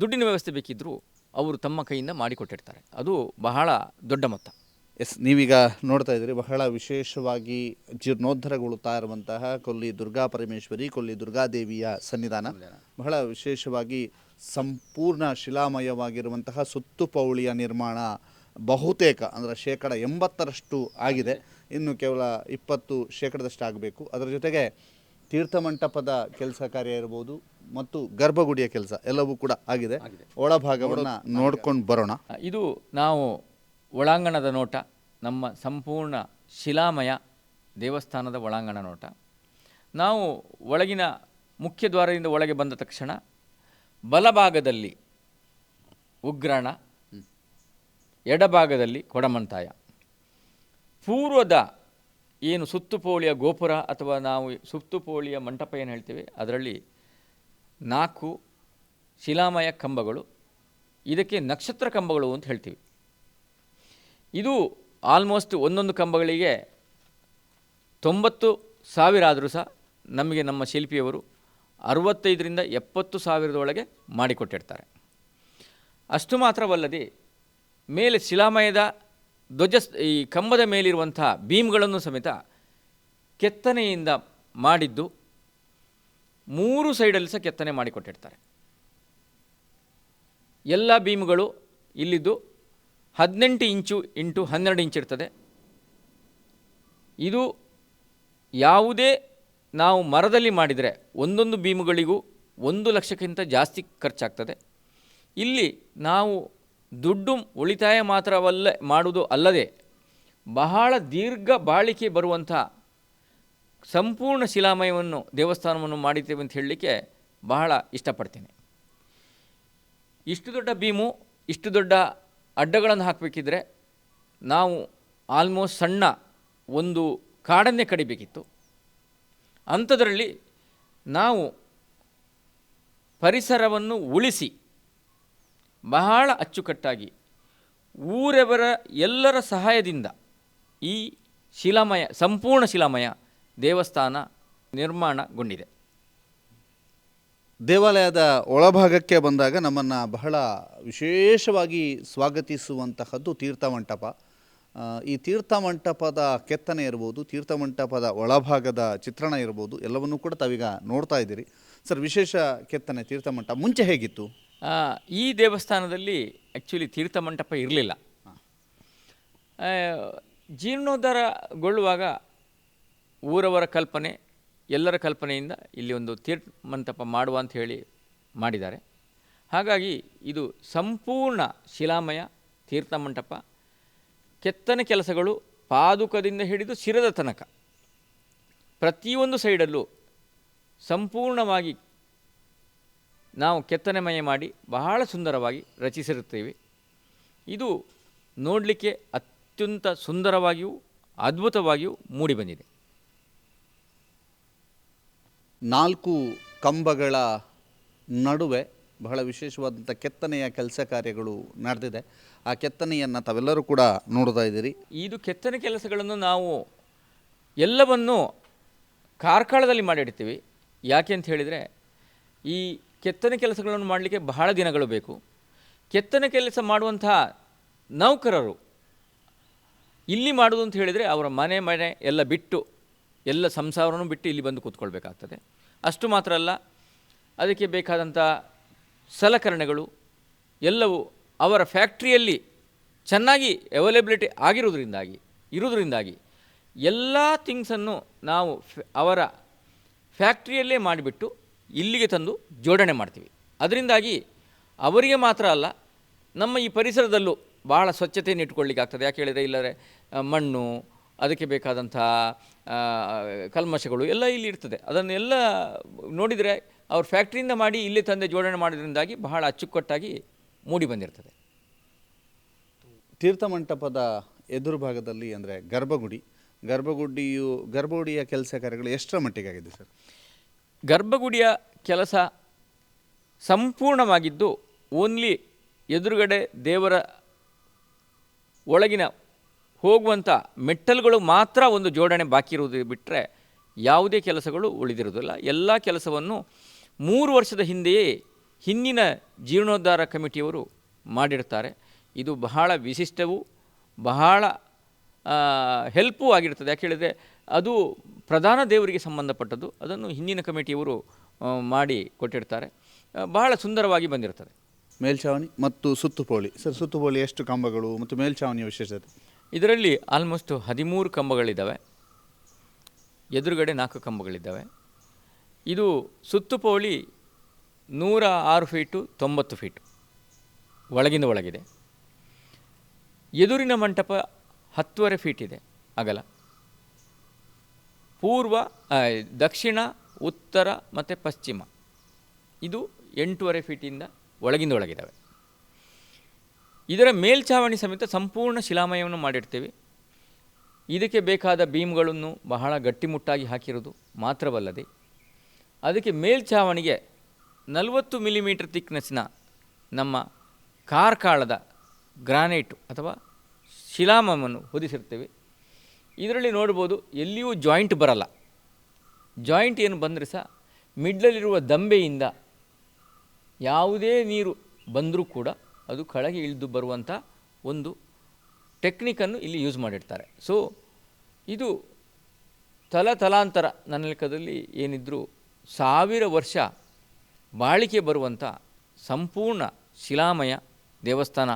ದುಡ್ಡಿನ ವ್ಯವಸ್ಥೆ ಬೇಕಿದ್ದರೂ ಅವರು ತಮ್ಮ ಕೈಯಿಂದ ಮಾಡಿಕೊಟ್ಟಿರ್ತಾರೆ. ಅದು ಬಹಳ ದೊಡ್ಡ ಮೊತ್ತ. ನೀವೀಗ ನೋಡ್ತಾ ಇದ್ದೀರಿ, ಬಹಳ ವಿಶೇಷವಾಗಿ ಜೀರ್ಣೋದ್ಧಾರಗೊಳ್ಳುತ್ತಾ ಇರುವಂತಹ ಕೊಲ್ಲಿ ದುರ್ಗಾ ಪರಮೇಶ್ವರಿ, ಕೊಲ್ಲಿ ದುರ್ಗಾದೇವಿಯ ಸನ್ನಿಧಾನ ಬಹಳ ವಿಶೇಷವಾಗಿ ಸಂಪೂರ್ಣ ಶಿಲಾಮಯವಾಗಿರುವಂತಹ ಸುತ್ತುಪೌಳಿಯ ನಿರ್ಮಾಣ ಬಹುತೇಕ ಅಂದರೆ 80% ಆಗಿದೆ. ಇನ್ನು ಕೇವಲ 20% ಆಗಬೇಕು. ಅದರ ಜೊತೆಗೆ ತೀರ್ಥಮಂಟಪದ ಕೆಲಸ ಕಾರ್ಯ ಇರ್ಬೋದು ಮತ್ತು ಗರ್ಭಗುಡಿಯ ಕೆಲಸ ಎಲ್ಲವೂ ಕೂಡ ಆಗಿದೆ. ಒಳಭಾಗವನ್ನು ನೋಡ್ಕೊಂಡು ಬರೋಣ. ಇದು ನಾವು ಒಳಾಂಗಣದ ನೋಟ, ನಮ್ಮ ಸಂಪೂರ್ಣ ಶಿಲಾಮಯ ದೇವಸ್ಥಾನದ ಒಳಾಂಗಣ ನೋಟ. ನಾವು ಒಳಗಿನ ಮುಖ್ಯ ದ್ವಾರದಿಂದ ಒಳಗೆ ಬಂದ ತಕ್ಷಣ ಬಲಭಾಗದಲ್ಲಿ ಉಗ್ರಾಣ, ಎಡಭಾಗದಲ್ಲಿ ಕೊಡಮಂತಾಯ, ಪೂರ್ವದ ಏನು ಸುತ್ತುಪೋಳಿಯ ಗೋಪುರ ಅಥವಾ ನಾವು ಸುತ್ತುಪೋಳಿಯ ಮಂಟಪ ಏನು ಹೇಳ್ತೀವಿ ಅದರಲ್ಲಿ 4 ಶಿಲಾಮಯ ಕಂಬಗಳು, ಇದಕ್ಕೆ ನಕ್ಷತ್ರ ಕಂಬಗಳು ಅಂತ ಹೇಳ್ತೀವಿ. ಇದು ಆಲ್ಮೋಸ್ಟ್ ಒಂದೊಂದು ಕಂಬಗಳಿಗೆ 90,000 ಆದರೂ ಸಹ ನಮಗೆ ನಮ್ಮ ಶಿಲ್ಪಿಯವರು 65,000 ರಿಂದ 70,000 ಒಳಗೆ ಮಾಡಿಕೊಟ್ಟಿರ್ತಾರೆ. ಅಷ್ಟು ಮಾತ್ರವಲ್ಲದೆ ಮೇಲೆ ಶಿಲಾಮಯದ ಈ ಕಂಬದ ಮೇಲಿರುವಂಥ ಬೀಮ್ಗಳನ್ನು ಸಮೇತ ಕೆತ್ತನೆಯಿಂದ ಮಾಡಿದ್ದು, 3 ಸೈಡಲ್ಲಿ ಸಹ ಕೆತ್ತನೆ ಮಾಡಿಕೊಟ್ಟಿರ್ತಾರೆ. ಎಲ್ಲ ಬೀಮ್ಗಳು ಇಲ್ಲಿದ್ದು 18 ಇಂಚು ಇಂಟು 12 ಇಂಚ್ ಇರ್ತದೆ. ಇದು ಯಾವುದೇ ನಾವು ಮರದಲ್ಲಿ ಮಾಡಿದರೆ ಒಂದೊಂದು ಬೀಮುಗಳಿಗೂ 1 ಲಕ್ಷಕ್ಕಿಂತ ಜಾಸ್ತಿ ಖರ್ಚಾಗ್ತದೆ. ಇಲ್ಲಿ ನಾವು ದುಡ್ಡು ಉಳಿತಾಯ ಮಾಡುವುದು ಅಲ್ಲದೆ ಬಹಳ ದೀರ್ಘ ಬಾಳಿಕೆ ಬರುವಂಥ ಸಂಪೂರ್ಣ ಶಿಲಾಮಯವನ್ನು ದೇವಸ್ಥಾನವನ್ನು ಮಾಡಿದ್ದೇವೆ ಅಂತ ಹೇಳಲಿಕ್ಕೆ ಬಹಳ ಇಷ್ಟಪಡ್ತೇನೆ. ಇಷ್ಟು ದೊಡ್ಡ ಬೀಮು, ಇಷ್ಟು ದೊಡ್ಡ ಅಡ್ಡಗಳನ್ನು ಹಾಕಬೇಕಿದ್ರೆ ನಾವು ಆಲ್ಮೋಸ್ಟ್ ಸಣ್ಣ ಒಂದು ಕಾಡನ್ನೇ ಕಡಿಬೇಕಿತ್ತು. ಅಂಥದ್ರಲ್ಲಿ ನಾವು ಪರಿಸರವನ್ನು ಉಳಿಸಿ ಬಹಳ ಅಚ್ಚುಕಟ್ಟಾಗಿ ಊರವರ ಎಲ್ಲರ ಸಹಾಯದಿಂದ ಈ ಸಂಪೂರ್ಣ ಶಿಲಾಮಯ ದೇವಸ್ಥಾನ ನಿರ್ಮಾಣಗೊಂಡಿದೆ. ದೇವಾಲಯದ ಒಳಭಾಗಕ್ಕೆ ಬಂದಾಗ ನಮ್ಮನ್ನು ಬಹಳ ವಿಶೇಷವಾಗಿ ಸ್ವಾಗತಿಸುವಂತಹದ್ದು ತೀರ್ಥಮಂಟಪ. ಈ ತೀರ್ಥಮಂಟಪದ ಕೆತ್ತನೆ ಇರ್ಬೋದು, ತೀರ್ಥಮಂಟಪದ ಒಳಭಾಗದ ಚಿತ್ರಣ ಇರ್ಬೋದು, ಎಲ್ಲವನ್ನೂ ಕೂಡ ತಾವೀಗ ನೋಡ್ತಾ ಇದ್ದೀರಿ. ಸರ್, ವಿಶೇಷ ಕೆತ್ತನೆ ತೀರ್ಥಮಂಟಪ ಮುಂಚೆ ಹೇಗಿತ್ತು? ಈ ದೇವಸ್ಥಾನದಲ್ಲಿ ಆ್ಯಕ್ಚುಲಿ ತೀರ್ಥಮಂಟಪ ಇರಲಿಲ್ಲ. ಜೀರ್ಣೋದ್ಧಾರಗೊಳ್ಳುವಾಗ ಊರವರ ಕಲ್ಪನೆ, ಎಲ್ಲರ ಕಲ್ಪನೆಯಿಂದ ಇಲ್ಲಿ ಒಂದು ತೀರ್ಥಮಂಟಪ ಮಾಡುವ ಅಂತ ಹೇಳಿ ಮಾಡಿದ್ದಾರೆ. ಹಾಗಾಗಿ ಇದು ಸಂಪೂರ್ಣ ಶಿಲಾಮಯ ತೀರ್ಥಮಂಟಪ. ಕೆತ್ತನೆ ಕೆಲಸಗಳು ಪಾದುಕದಿಂದ ಹಿಡಿದು ಶಿರದ ತನಕ ಪ್ರತಿಯೊಂದು ಸೈಡಲ್ಲೂ ಸಂಪೂರ್ಣವಾಗಿ ನಾವು ಕೆತ್ತನೆಮಯ ಮಾಡಿ ಬಹಳ ಸುಂದರವಾಗಿ ರಚಿಸಿರುತ್ತೇವೆ. ಇದು ನೋಡಲಿಕ್ಕೆ ಅತ್ಯಂತ ಸುಂದರವಾಗಿಯೂ ಅದ್ಭುತವಾಗಿಯೂ ಮೂಡಿಬಂದಿದೆ. 4 ಕಂಬಗಳ ನಡುವೆ ಬಹಳ ವಿಶೇಷವಾದಂಥ ಕೆತ್ತನೆಯ ಕೆಲಸ ಕಾರ್ಯಗಳು ನಡೆದಿದೆ. ಆ ಕೆತ್ತನೆಯನ್ನು ತಾವೆಲ್ಲರೂ ಕೂಡ ನೋಡ್ತಾ ಇದ್ದೀರಿ. ಇದು ಕೆತ್ತನೆ ಕೆಲಸಗಳನ್ನು ನಾವು ಎಲ್ಲವನ್ನೂ ಕಾರ್ಕಳದಲ್ಲಿ ಮಾಡಿಡ್ತೀವಿ. ಯಾಕೆ ಅಂತ ಹೇಳಿದರೆ, ಈ ಕೆತ್ತನೆ ಕೆಲಸಗಳನ್ನು ಮಾಡಲಿಕ್ಕೆ ಬಹಳ ದಿನಗಳು ಬೇಕು. ಕೆತ್ತನೆ ಕೆಲಸ ಮಾಡುವಂತಹ ನೌಕರರು ಇಲ್ಲಿ ಮಾಡೋದು ಅಂತ ಹೇಳಿದರೆ ಅವರ ಮನೆ ಎಲ್ಲ ಬಿಟ್ಟು, ಎಲ್ಲ ಸಂಸಾರವನ್ನು ಬಿಟ್ಟು ಇಲ್ಲಿ ಬಂದು ಕೂತ್ಕೊಳ್ಬೇಕಾಗ್ತದೆ. ಅಷ್ಟು ಮಾತ್ರ ಅಲ್ಲ, ಅದಕ್ಕೆ ಬೇಕಾದಂಥ ಸಲಕರಣೆಗಳು ಎಲ್ಲವೂ ಅವರ ಫ್ಯಾಕ್ಟ್ರಿಯಲ್ಲಿ ಚೆನ್ನಾಗಿ ಅವೈಲೇಬಿಲಿಟಿ ಇರುವುದರಿಂದಾಗಿ ಎಲ್ಲ ಥಿಂಗ್ಸನ್ನು ನಾವು ಅವರ ಫ್ಯಾಕ್ಟ್ರಿಯಲ್ಲೇ ಮಾಡಿಬಿಟ್ಟು ಇಲ್ಲಿಗೆ ತಂದು ಜೋಡಣೆ ಮಾಡ್ತೀವಿ. ಅದರಿಂದಾಗಿ ಅವರಿಗೆ ಮಾತ್ರ ಅಲ್ಲ, ನಮ್ಮ ಈ ಪರಿಸರದಲ್ಲೂ ಬಹಳ ಸ್ವಚ್ಛತೆಯನ್ನು ಇಟ್ಕೊಳ್ಳಿಕ್ಕೆ ಆಗ್ತದೆ. ಯಾಕೆ ಹೇಳಿದರೆ, ಇಲ್ಲರೆ ಮಣ್ಣು, ಅದಕ್ಕೆ ಬೇಕಾದಂಥ ಕಲ್ಮಶಗಳು ಎಲ್ಲ ಇಲ್ಲಿ ಇರ್ತದೆ. ಅದನ್ನೆಲ್ಲ ನೋಡಿದರೆ ಅವ್ರ ಫ್ಯಾಕ್ಟ್ರಿಯಿಂದ ಮಾಡಿ ಇಲ್ಲಿ ತಂದೆ ಜೋಡಣೆ ಮಾಡೋದ್ರಿಂದಾಗಿ ಬಹಳ ಅಚ್ಚುಕಟ್ಟಾಗಿ ಮೂಡಿ ಬಂದಿರ್ತದೆ. ತೀರ್ಥಮಂಟಪದ ಎದುರು ಭಾಗದಲ್ಲಿ ಅಂದರೆ ಗರ್ಭಗುಡಿಯ ಕೆಲಸ ಕಾರ್ಯಗಳು ಎಷ್ಟರ ಮಟ್ಟಿಗೆ ಆಗಿದೆ ಸರ್? ಗರ್ಭಗುಡಿಯ ಕೆಲಸ ಸಂಪೂರ್ಣವಾಗಿದ್ದು ಓನ್ಲಿ ಎದುರುಗಡೆ ದೇವರ ಒಳಗಿನ ಹೋಗುವಂಥ ಮೆಟ್ಟಲುಗಳು ಮಾತ್ರ ಒಂದು ಜೋಡಣೆ ಬಾಕಿ ಇರುವುದು ಬಿಟ್ಟರೆ ಯಾವುದೇ ಕೆಲಸಗಳು ಉಳಿದಿರುವುದಿಲ್ಲ. ಎಲ್ಲ ಕೆಲಸವನ್ನು 3 ವರ್ಷದ ಹಿಂದೆಯೇ ಹಿಂದಿನ ಜೀರ್ಣೋದ್ಧಾರ ಕಮಿಟಿಯವರು ಮಾಡಿರ್ತಾರೆ. ಇದು ಬಹಳ ವಿಶಿಷ್ಟವೂ ಬಹಳ ಹೆಲ್ಪೂ ಆಗಿರ್ತದೆ. ಯಾಕೆ ಹೇಳಿದರೆ, ಅದು ಪ್ರಧಾನ ದೇವರಿಗೆ ಸಂಬಂಧಪಟ್ಟದ್ದು. ಅದನ್ನು ಹಿಂದಿನ ಕಮಿಟಿಯವರು ಮಾಡಿ ಕೊಟ್ಟಿರ್ತಾರೆ. ಬಹಳ ಸುಂದರವಾಗಿ ಬಂದಿರ್ತದೆ. ಮೇಲ್ಛಾವಣಿ ಮತ್ತು ಸುತ್ತುಪೋಳಿ ಸರ್, ಸುತ್ತುಪೋಳಿ ಎಷ್ಟು ಕಂಬಗಳು ಮತ್ತು ಮೇಲ್ಛಾವಣಿಯ ವಿಶೇಷತೆ? ಇದರಲ್ಲಿ ಆಲ್ಮೋಸ್ಟ್ 13 ಕಂಬಗಳಿದ್ದಾವೆ, ಎದುರುಗಡೆ 4 ಕಂಬಗಳಿದ್ದಾವೆ. ಇದು ಸುತ್ತುಪೋಳಿ 106 ಫೀಟು 90 ಫೀಟು ಒಳಗಿಂದ ಒಳಗಿದೆ. ಎದುರಿನ ಮಂಟಪ 10.5 ಫೀಟ್ ಇದೆ ಅಗಲ. ದಕ್ಷಿಣ, ಉತ್ತರ ಮತ್ತು ಪಶ್ಚಿಮ ಇದು 8.5 ಫೀಟಿಂದ ಒಳಗಿಂದ ಒಳಗಿದ್ದಾವೆ. ಇದರ ಮೇಲ್ಛಾವಣಿ ಸಮೇತ ಸಂಪೂರ್ಣ ಶಿಲಾಮಯವನ್ನು ಮಾಡಿರ್ತೀವಿ. ಇದಕ್ಕೆ ಬೇಕಾದ ಬೀಮ್ಗಳನ್ನು ಬಹಳ ಗಟ್ಟಿಮುಟ್ಟಾಗಿ ಹಾಕಿರೋದು ಮಾತ್ರವಲ್ಲದೆ, ಅದಕ್ಕೆ ಮೇಲ್ಛಾವಣಿಗೆ 40 ಮಿಲಿಮೀಟರ್ ಥಿಕ್ನೆಸ್ನ ನಮ್ಮ ಕಾರ್ಕಳದ ಗ್ರಾನೈಟು ಅಥವಾ ಶಿಲಾಮವನ್ನು ಹೊದಿಸಿರ್ತೇವೆ. ಇದರಲ್ಲಿ ನೋಡ್ಬೋದು, ಎಲ್ಲಿಯೂ ಜಾಯಿಂಟ್ ಬರಲ್ಲ. ಜಾಯಿಂಟ್ ಏನು ಬಂದರೆ ಸಹ ಮಿಡ್ಲಲ್ಲಿರುವ ದಂಬೆಯಿಂದ ಯಾವುದೇ ನೀರು ಬಂದರೂ ಕೂಡ ಅದು ಕೆಳಗೆ ಇಳಿದು ಬರುವಂಥ ಒಂದು ಟೆಕ್ನಿಕನ್ನು ಇಲ್ಲಿ ಯೂಸ್ ಮಾಡಿರ್ತಾರೆ. ಸೊ ಇದು ತಲಾಂತರ ನನ್ನ ಲೆಕ್ಕದಲ್ಲಿ ಏನಿದ್ರೂ 1000 ವರ್ಷ ಬಾಳಿಕೆ ಬರುವಂಥ ಸಂಪೂರ್ಣ ಶಿಲಾಮಯ ದೇವಸ್ಥಾನ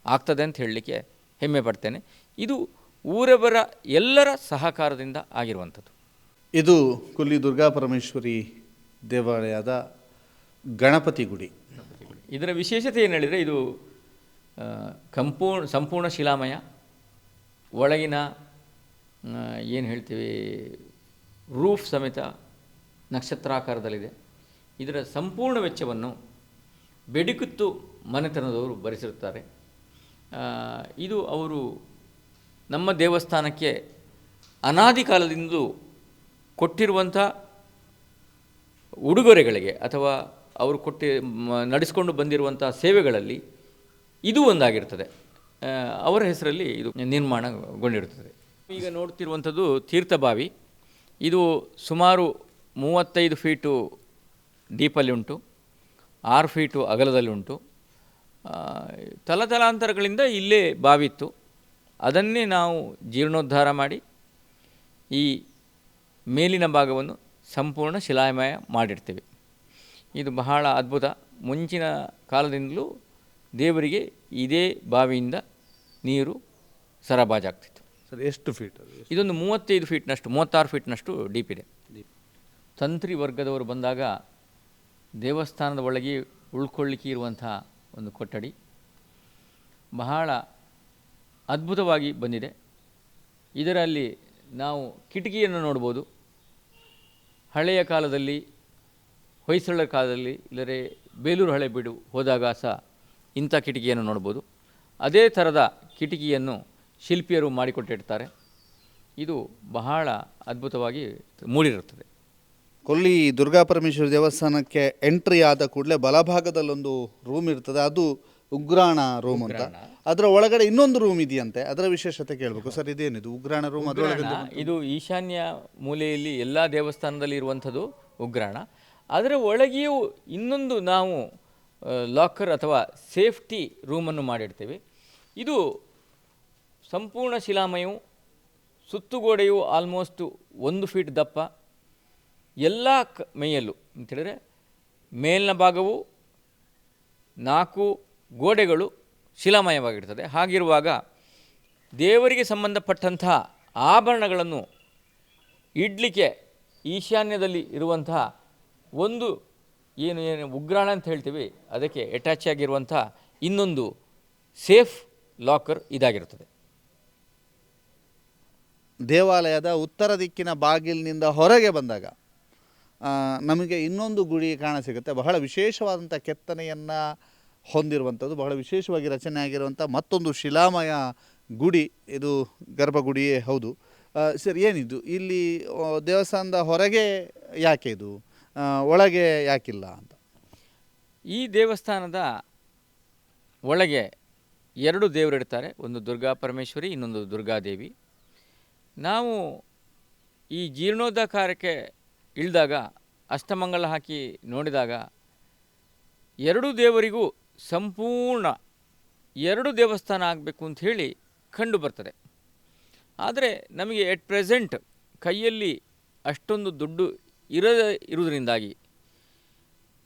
ಆಗ್ತದೆ ಅಂತ ಹೇಳಲಿಕ್ಕೆ ಹೆಮ್ಮೆ ಪಡ್ತೇನೆ. ಇದು ಊರವರ ಎಲ್ಲರ ಸಹಕಾರದಿಂದ ಆಗಿರುವಂಥದ್ದು. ಇದು ಕೊಲ್ಲಿ ದುರ್ಗಾ ಪರಮೇಶ್ವರಿ ದೇವಾಲಯದ ಗಣಪತಿ ಗುಡಿ. ಇದರ ವಿಶೇಷತೆ ಏನು ಹೇಳಿದರೆ, ಇದು ಸಂಪೂರ್ಣ ಶಿಲಾಮಯ. ಒಳಗಿನ ಏನು ಹೇಳ್ತೀವಿ ರೂಫ್ ಸಮೇತ ನಕ್ಷತ್ರಾಕಾರದಲ್ಲಿದೆ. ಇದರ ಸಂಪೂರ್ಣ ವೆಚ್ಚವನ್ನು ಬೆಡಿಕುತ್ತು ಮನೆತನದವರು ಭರಿಸಿರುತ್ತಾರೆ. ಇದು ಅವರು ನಮ್ಮ ದೇವಸ್ಥಾನಕ್ಕೆ ಅನಾದಿ ಕಾಲದಿಂದಲೂ ಕೊಟ್ಟಿರುವಂಥ ಉಡುಗೊರೆಗಳಿಗೆ ಅಥವಾ ಅವರು ನಡೆಸಿಕೊಂಡು ಬಂದಿರುವಂಥ ಸೇವೆಗಳಲ್ಲಿ ಇದು ಒಂದಾಗಿರ್ತದೆ. ಅವರ ಹೆಸರಲ್ಲಿ ಇದು ನಿರ್ಮಾಣಗೊಂಡಿರುತ್ತದೆ. ಈಗ ನೋಡ್ತಿರುವಂಥದ್ದು ತೀರ್ಥಬಾವಿ. ಇದು ಸುಮಾರು 35 ಫೀಟು ಡೀಪಲ್ಲಿ ಉಂಟು, 6 ಫೀಟು ಅಗಲದಲ್ಲಿ ಉಂಟು. ತಲಾಂತರಗಳಿಂದ ಇಲ್ಲೇ ಬಾವಿ ಇತ್ತು. ಅದನ್ನೇ ನಾವು ಜೀರ್ಣೋದ್ಧಾರ ಮಾಡಿ ಈ ಮೇಲಿನ ಭಾಗವನ್ನು ಸಂಪೂರ್ಣ ಶಿಲಾಮಯ ಮಾಡಿರ್ತೀವಿ. ಇದು ಬಹಳ ಅದ್ಭುತ. ಮುಂಚಿನ ಕಾಲದಿಂದಲೂ ದೇವರಿಗೆ ಇದೇ ಬಾವಿಯಿಂದ ನೀರು ಸರಬರಾಜಾಗ್ತಿತ್ತು. ಸರ್, ಎಷ್ಟು ಫೀಟ್? ಇದೊಂದು 35 ಫೀಟ್ನಷ್ಟು 36 ಫೀಟ್ನಷ್ಟು ಡೀಪ್ ಇದೆ. ತಂತ್ರಿ ವರ್ಗದವರು ಬಂದಾಗ ದೇವಸ್ಥಾನದ ಒಳಗೆ ಉಳ್ಕೊಳ್ಳಿಕ್ಕೆ ಇರುವಂತಹ ಒಂದು ಕೊಠಡಿ ಬಹಳ ಅದ್ಭುತವಾಗಿ ಬಂದಿದೆ. ಇದರಲ್ಲಿ ನಾವು ಕಿಟಕಿಯನ್ನು ನೋಡ್ಬೋದು. ಹಳೆಯ ಕಾಲದಲ್ಲಿ, ಹೊಯ್ಸಳರ ಕಾಲದಲ್ಲಿ, ಇಲ್ಲರೆ ಬೇಲೂರು ಹಳೆಬೀಡು ಹೋದಾಗ ಸಹ ಇಂಥ ಕಿಟಕಿಯನ್ನು ನೋಡ್ಬೋದು. ಅದೇ ಥರದ ಕಿಟಕಿಯನ್ನು ಶಿಲ್ಪಿಯರು ಮಾಡಿಕೊಟ್ಟಿರ್ತಾರೆ. ಇದು ಬಹಳ ಅದ್ಭುತವಾಗಿ ಮೂಡಿರುತ್ತದೆ. ಕೊಲ್ಲಿ ದುರ್ಗಾ ಪರಮೇಶ್ವರಿ ದೇವಸ್ಥಾನಕ್ಕೆ ಎಂಟ್ರಿ ಆದ ಕೂಡಲೇ ಬಲಭಾಗದಲ್ಲೊಂದು ರೂಮ್ ಇರ್ತದೆ, ಅದು ಉಗ್ರಾಣ ರೂಮ್ ಅಂತ. ಅದರ ಒಳಗಡೆ ಇನ್ನೊಂದು ರೂಮ್ ಇದೆಯಂತೆ, ಅದರ ವಿಶೇಷತೆ ಕೇಳಬೇಕು ಸರ್. ಇದೇನಿದು ಉಗ್ರಾಣ ರೂಮ್? ಇದು ಈಶಾನ್ಯ ಮೂಲೆಯಲ್ಲಿ ಎಲ್ಲ ದೇವಸ್ಥಾನದಲ್ಲಿ ಇರುವಂಥದ್ದು ಉಗ್ರಾಣ. ಅದರ ಒಳಗೆಯೂ ಇನ್ನೊಂದು ನಾವು ಲಾಕರ್ ಅಥವಾ ಸೇಫ್ಟಿ ರೂಮನ್ನು ಮಾಡಿಡ್ತೇವೆ. ಇದು ಸಂಪೂರ್ಣ ಶಿಲಾಮಯವು, ಸುತ್ತುಗೋಡೆಯು ಆಲ್ಮೋಸ್ಟು 1 ಫೀಟ್ ದಪ್ಪ, ಎಲ್ಲ ಮೈಯಲ್ಲೂ ಅಂತೇಳಿದರೆ ಮೇಲಿನ ಭಾಗವು 4 ಗೋಡೆಗಳು ಶಿಲಾಮಯವಾಗಿರ್ತದೆ. ಹಾಗಿರುವಾಗ ದೇವರಿಗೆ ಸಂಬಂಧಪಟ್ಟಂತಹ ಆಭರಣಗಳನ್ನು ಇಡಲಿಕ್ಕೆ ಈಶಾನ್ಯದಲ್ಲಿ ಇರುವಂತಹ ಒಂದು ಏನು ಉಗ್ರಾಣ ಅಂತ ಹೇಳ್ತೀವಿ, ಅದಕ್ಕೆ ಅಟ್ಯಾಚ್ ಆಗಿರುವಂಥ ಇನ್ನೊಂದು ಸೇಫ್ ಲಾಕರ್ ಇದಾಗಿರುತ್ತದೆ. ದೇವಾಲಯದ ಉತ್ತರ ದಿಕ್ಕಿನ ಬಾಗಿಲಿನಿಂದ ಹೊರಗೆ ಬಂದಾಗ ನಮಗೆ ಇನ್ನೊಂದು ಗುಡಿ ಕಾಣಸಿಗುತ್ತೆ. ಬಹಳ ವಿಶೇಷವಾದಂಥ ಕೆತ್ತನೆಯನ್ನು ಹೊಂದಿರುವಂಥದ್ದು, ಬಹಳ ವಿಶೇಷವಾಗಿ ರಚನೆ ಆಗಿರುವಂಥ ಮತ್ತೊಂದು ಶಿಲಾಮಯ ಗುಡಿ. ಇದು ಗರ್ಭಗುಡಿಯೇ ಹೌದು. ಸರ್, ಏನಿದು ಇಲ್ಲಿ ದೇವಸ್ಥಾನದ ಹೊರಗೆ ಯಾಕೆ ಇದು, ಒಳಗೆ ಯಾಕಿಲ್ಲ ಅಂತ? ಈ ದೇವಸ್ಥಾನದ ಒಳಗೆ 2 ದೇವರಿರ್ತಾರೆ. ಒಂದು ದುರ್ಗಾ ಪರಮೇಶ್ವರಿ, ಇನ್ನೊಂದು ದುರ್ಗಾದೇವಿ. ನಾವು ಈ ಜೀರ್ಣೋದ್ಧಾರಕ್ಕೆ ಇಳಿದಾಗ ಅಷ್ಟಮಂಗಲ ಹಾಕಿ ನೋಡಿದಾಗ 2 ದೇವರಿಗೂ ಸಂಪೂರ್ಣ 2 ದೇವಸ್ಥಾನ ಆಗಬೇಕು ಅಂತ ಹೇಳಿ ಕಂಡು ಬರ್ತದೆ. ಆದರೆ ನಮಗೆ ಎಟ್ ಪ್ರೆಸೆಂಟ್ ಕೈಯಲ್ಲಿ ಅಷ್ಟೊಂದು ದುಡ್ಡು ಇರುವುದರಿಂದಾಗಿ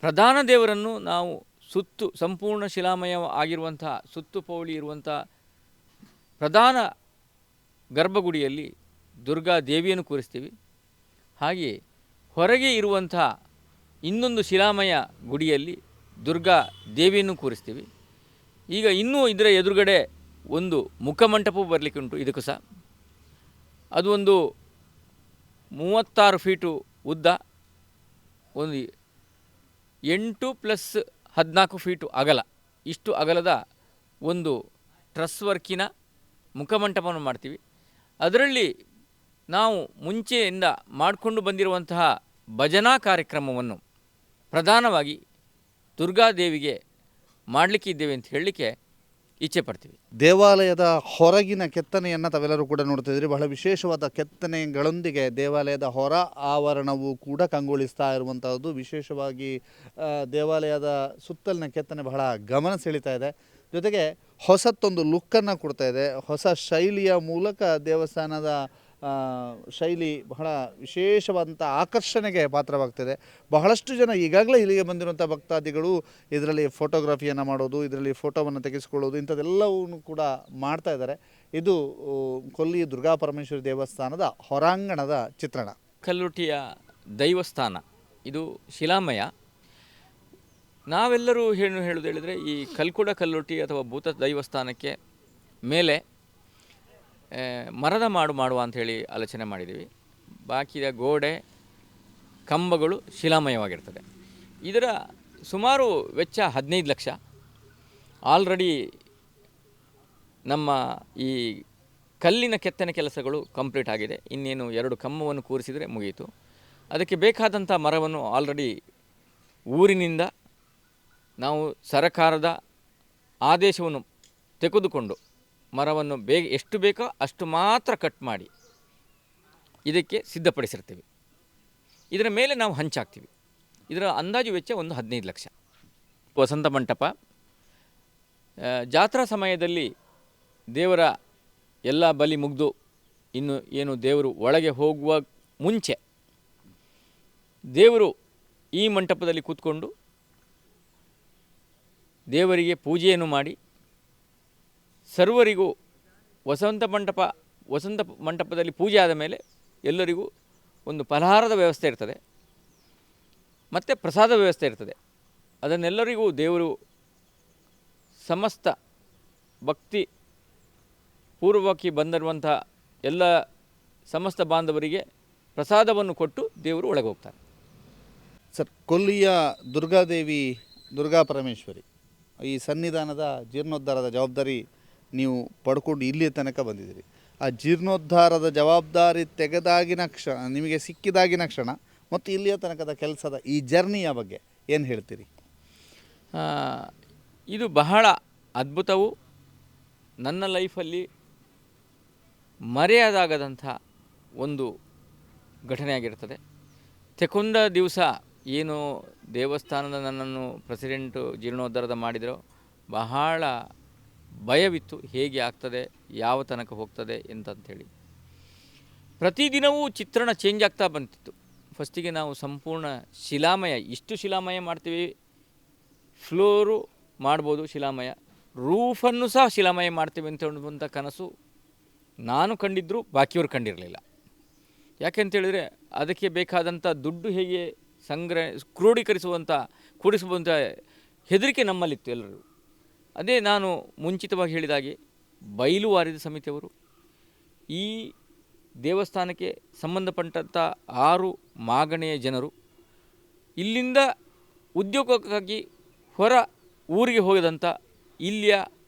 ಪ್ರಧಾನ ದೇವರನ್ನು ನಾವು ಸಂಪೂರ್ಣ ಶಿಲಾಮಯ ಆಗಿರುವಂಥ ಸುತ್ತು ಪೌಳಿ ಇರುವಂಥ ಪ್ರಧಾನ ಗರ್ಭಗುಡಿಯಲ್ಲಿ ದುರ್ಗಾ ದೇವಿಯನ್ನು ಕೂರಿಸ್ತೀವಿ. ಹಾಗೆಯೇ ಹೊರಗೆ ಇರುವಂಥ ಇನ್ನೊಂದು ಶಿಲಾಮಯ ಗುಡಿಯಲ್ಲಿ ದುರ್ಗಾ ದೇವಿಯನ್ನು ಕೂರಿಸ್ತೀವಿ. ಈಗ ಇನ್ನೂ ಇದರ ಎದುರುಗಡೆ ಒಂದು ಮುಖಮಂಟಪವು ಬರಲಿಕ್ಕೆ ಉಂಟು. ಇದಕ್ಕೂ ಸಹ ಅದು ಒಂದು 36 ಫೀಟು ಉದ್ದ, ಒಂದು 8 + 14 ಫೀಟು ಅಗಲ, ಇಷ್ಟು ಅಗಲದ ಒಂದು ಟ್ರಸ್ ವರ್ಕಿನ ಮುಖಮಂಟಪವನ್ನು ಮಾಡ್ತೀವಿ. ಅದರಲ್ಲಿ ನಾವು ಮುಂಚೆಯಿಂದ ಮಾಡಿಕೊಂಡು ಬಂದಿರುವಂತಹ ಭಜನಾ ಕಾರ್ಯಕ್ರಮವನ್ನು ಪ್ರಧಾನವಾಗಿ ದುರ್ಗಾದೇವಿಗೆ ಮಾಡಲಿಕ್ಕೆ ಇದ್ದೇವೆ ಅಂತ ಹೇಳಲಿಕ್ಕೆ ಇಚ್ಛೆ ಪಡ್ತೀವಿ. ದೇವಾಲಯದ ಹೊರಗಿನ ಕೆತ್ತನೆಯನ್ನು ತಾವೆಲ್ಲರೂ ಕೂಡ ನೋಡ್ತಾ ಇದ್ದೀರಿ. ಬಹಳ ವಿಶೇಷವಾದ ಕೆತ್ತನೆಗಳೊಂದಿಗೆ ದೇವಾಲಯದ ಹೊರ ಆವರಣವು ಕೂಡ ಕಂಗೊಳಿಸ್ತಾ ಇರುವಂಥದ್ದು. ವಿಶೇಷವಾಗಿ ದೇವಾಲಯದ ಸುತ್ತಲಿನ ಕೆತ್ತನೆ ಬಹಳ ಗಮನ ಸೆಳೀತಾ ಇದೆ. ಜೊತೆಗೆ ಹೊಸತ್ತೊಂದು ಲುಕ್ಕನ್ನು ಕೊಡ್ತಾ ಇದೆ. ಹೊಸ ಶೈಲಿಯ ಮೂಲಕ ದೇವಸ್ಥಾನದ ಶೈಲಿ ಬಹಳ ವಿಶೇಷವಾದಂಥ ಆಕರ್ಷಣೆಗೆ ಪಾತ್ರವಾಗ್ತಿದೆ. ಬಹಳಷ್ಟು ಜನ ಈಗಾಗಲೇ ಇಲ್ಲಿಗೆ ಬಂದಿರುವಂಥ ಭಕ್ತಾದಿಗಳು ಇದರಲ್ಲಿ ಫೋಟೋಗ್ರಫಿಯನ್ನು ಮಾಡೋದು, ಇದರಲ್ಲಿ ಫೋಟೋವನ್ನು ತೆಗೆಸಿಕೊಳ್ಳೋದು ಇಂಥದ್ದೆಲ್ಲವೂ ಕೂಡ ಮಾಡ್ತಾ ಇದ್ದಾರೆ. ಇದು ಕೊಲ್ಲಿ ದುರ್ಗಾಪರಮೇಶ್ವರಿ ದೇವಸ್ಥಾನದ ಹೊರಾಂಗಣದ ಚಿತ್ರಣ. ಕಲ್ಲುಟಿಯ ದೈವಸ್ಥಾನ ಇದು ಶಿಲಾಮಯ. ನಾವೆಲ್ಲರೂ ಹೇಳೋದು ಹೇಳಿದರೆ ಈ ಕಲ್ಕುಡ ಕಲ್ಲುಟಿ ಅಥವಾ ಭೂತ ದೈವಸ್ಥಾನಕ್ಕೆ ಮೇಲೆ ಮರದ ಮಾಡುವ ಅಂಥೇಳಿ ಆಲೋಚನೆ ಮಾಡಿದ್ದೀವಿ. ಬಾಕಿಯ ಗೋಡೆ ಕಂಬಗಳು ಶಿಲಾಮಯವಾಗಿರ್ತದೆ. ಇದರ ಸುಮಾರು ವೆಚ್ಚ 15 ಲಕ್ಷ. ಆಲ್ರೆಡಿ ನಮ್ಮ ಈ ಕಲ್ಲಿನ ಕೆತ್ತನೆ ಕೆಲಸಗಳು ಕಂಪ್ಲೀಟ್ ಆಗಿದೆ. ಇನ್ನೇನು 2 ಕಂಬವನ್ನು ಕೂರಿಸಿದರೆ ಮುಗಿಯಿತು. ಅದಕ್ಕೆ ಬೇಕಾದಂಥ ಮರವನ್ನು ಆಲ್ರೆಡಿ ಊರಿನಿಂದ ನಾವು ಸರಕಾರದ ಆದೇಶವನ್ನು ತೆಗೆದುಕೊಂಡು ಮರವನ್ನು ಎಷ್ಟು ಬೇಕೋ ಅಷ್ಟು ಮಾತ್ರ ಕಟ್ ಮಾಡಿ ಇದಕ್ಕೆ ಸಿದ್ಧಪಡಿಸಿರ್ತೀವಿ. ಇದರ ಮೇಲೆ ನಾವು ಹಂಚಾಕ್ತೀವಿ. ಇದರ ಅಂದಾಜು ವೆಚ್ಚ ಒಂದು 15 ಲಕ್ಷ. ವಸಂತ ಮಂಟಪ ಜಾತ್ರಾ ಸಮಯದಲ್ಲಿ ದೇವರ ಎಲ್ಲ ಬಲಿ ಮುಗಿದು ಇನ್ನು ಏನು ದೇವರು ಒಳಗೆ ಹೋಗುವ ಮುಂಚೆ ದೇವರು ಈ ಮಂಟಪದಲ್ಲಿ ಕೂತ್ಕೊಂಡು ದೇವರಿಗೆ ಪೂಜೆಯನ್ನು ಮಾಡಿ ಸರ್ವರಿಗೂ ವಸಂತ ಮಂಟಪದಲ್ಲಿ ಪೂಜೆ ಆದ ಮೇಲೆ ಎಲ್ಲರಿಗೂ ಒಂದು ಫಲಹಾರದ ವ್ಯವಸ್ಥೆ ಇರ್ತದೆ ಮತ್ತು ಪ್ರಸಾದ ವ್ಯವಸ್ಥೆ ಇರ್ತದೆ. ಅದನ್ನೆಲ್ಲರಿಗೂ ದೇವರು ಸಮಸ್ತ ಭಕ್ತಿ ಪೂರ್ವಕವಾಗಿ ಬಂದಿರುವಂಥ ಎಲ್ಲ ಸಮಸ್ತ ಬಾಂಧವರಿಗೆ ಪ್ರಸಾದವನ್ನು ಕೊಟ್ಟು ದೇವರು ಒಳಗೆ ಹೋಗ್ತಾರೆ. ಸರ್, ಕೊಲ್ಲಿಯ ದುರ್ಗಾದೇವಿ ದುರ್ಗಾಪರಮೇಶ್ವರಿ ಈ ಸನ್ನಿಧಾನದ ಜೀರ್ಣೋದ್ಧಾರದ ಜವಾಬ್ದಾರಿ ನೀವು ಪಡ್ಕೊಂಡು ಇಲ್ಲಿಯ ತನಕ ಬಂದಿದ್ದೀರಿ. ಆ ಜೀರ್ಣೋದ್ಧಾರದ ಜವಾಬ್ದಾರಿ ತೆಗೆದಾಗಿನ ನಿಮಗೆ ಸಿಕ್ಕಿದಾಗಿನ ಕ್ಷಣ ಮತ್ತು ಇಲ್ಲಿಯ ತನಕದ ಕೆಲಸದ ಈ ಜರ್ನಿಯ ಬಗ್ಗೆ ಏನು ಹೇಳ್ತೀರಿ? ಇದು ಬಹಳ ಅದ್ಭುತವು. ನನ್ನ ಲೈಫಲ್ಲಿ ಮರೆಯದಾಗದಂಥ ಒಂದು ಘಟನೆಯಾಗಿರ್ತದೆ. ತೆಕೊಂಡ ದಿವಸ ಏನು ದೇವಸ್ಥಾನದ ನನ್ನನ್ನು ಪ್ರೆಸಿಡೆಂಟು ಜೀರ್ಣೋದ್ಧಾರದ ಮಾಡಿದರೋ ಬಹಳ ಭಯವಿತ್ತು. ಹೇಗೆ ಆಗ್ತದೆ, ಯಾವ ತನಕ ಹೋಗ್ತದೆ ಅಂತಂಥೇಳಿ. ಪ್ರತಿದಿನವೂ ಚಿತ್ರಣ ಚೇಂಜ್ ಆಗ್ತಾ ಬಂತಿತ್ತು. ಫಸ್ಟಿಗೆ ನಾವು ಸಂಪೂರ್ಣ ಶಿಲಾಮಯ, ಇಷ್ಟು ಶಿಲಾಮಯ ಮಾಡ್ತೀವಿ, ಫ್ಲೋರು ಮಾಡ್ಬೋದು ಶಿಲಾಮಯ, ರೂಫನ್ನು ಸಹ ಶಿಲಾಮಯ ಮಾಡ್ತೀವಿ ಅಂತ ಹೇಳುವಂಥ ಕನಸು ನಾನು ಕಂಡಿದ್ದರೂ ಬಾಕಿಯವರು ಕಂಡಿರಲಿಲ್ಲ. ಯಾಕೆಂತೇಳಿದರೆ ಅದಕ್ಕೆ ಬೇಕಾದಂಥ ದುಡ್ಡು ಹೇಗೆ ಕೂಡಿಸುವಂಥ ಹೆದರಿಕೆ ನಮ್ಮಲ್ಲಿತ್ತು ಎಲ್ಲರೂ. ಅದೇ ನಾನು ಮುಂಚಿತವಾಗಿ ಹೇಳಿದಾಗೆ ಬಯಲು ವಾರಿದ ಸಮಿತಿಯವರು ಈ ದೇವಸ್ಥಾನಕ್ಕೆ ಸಂಬಂಧಪಟ್ಟಂಥ 6 ಮಾಗಣೆಯ ಜನರು ಇಲ್ಲಿಂದ ಉದ್ಯೋಗಕ್ಕಾಗಿ ಹೊರ ಊರಿಗೆ ಹೋಗದಂಥ ಇಲ್ಲಿಯ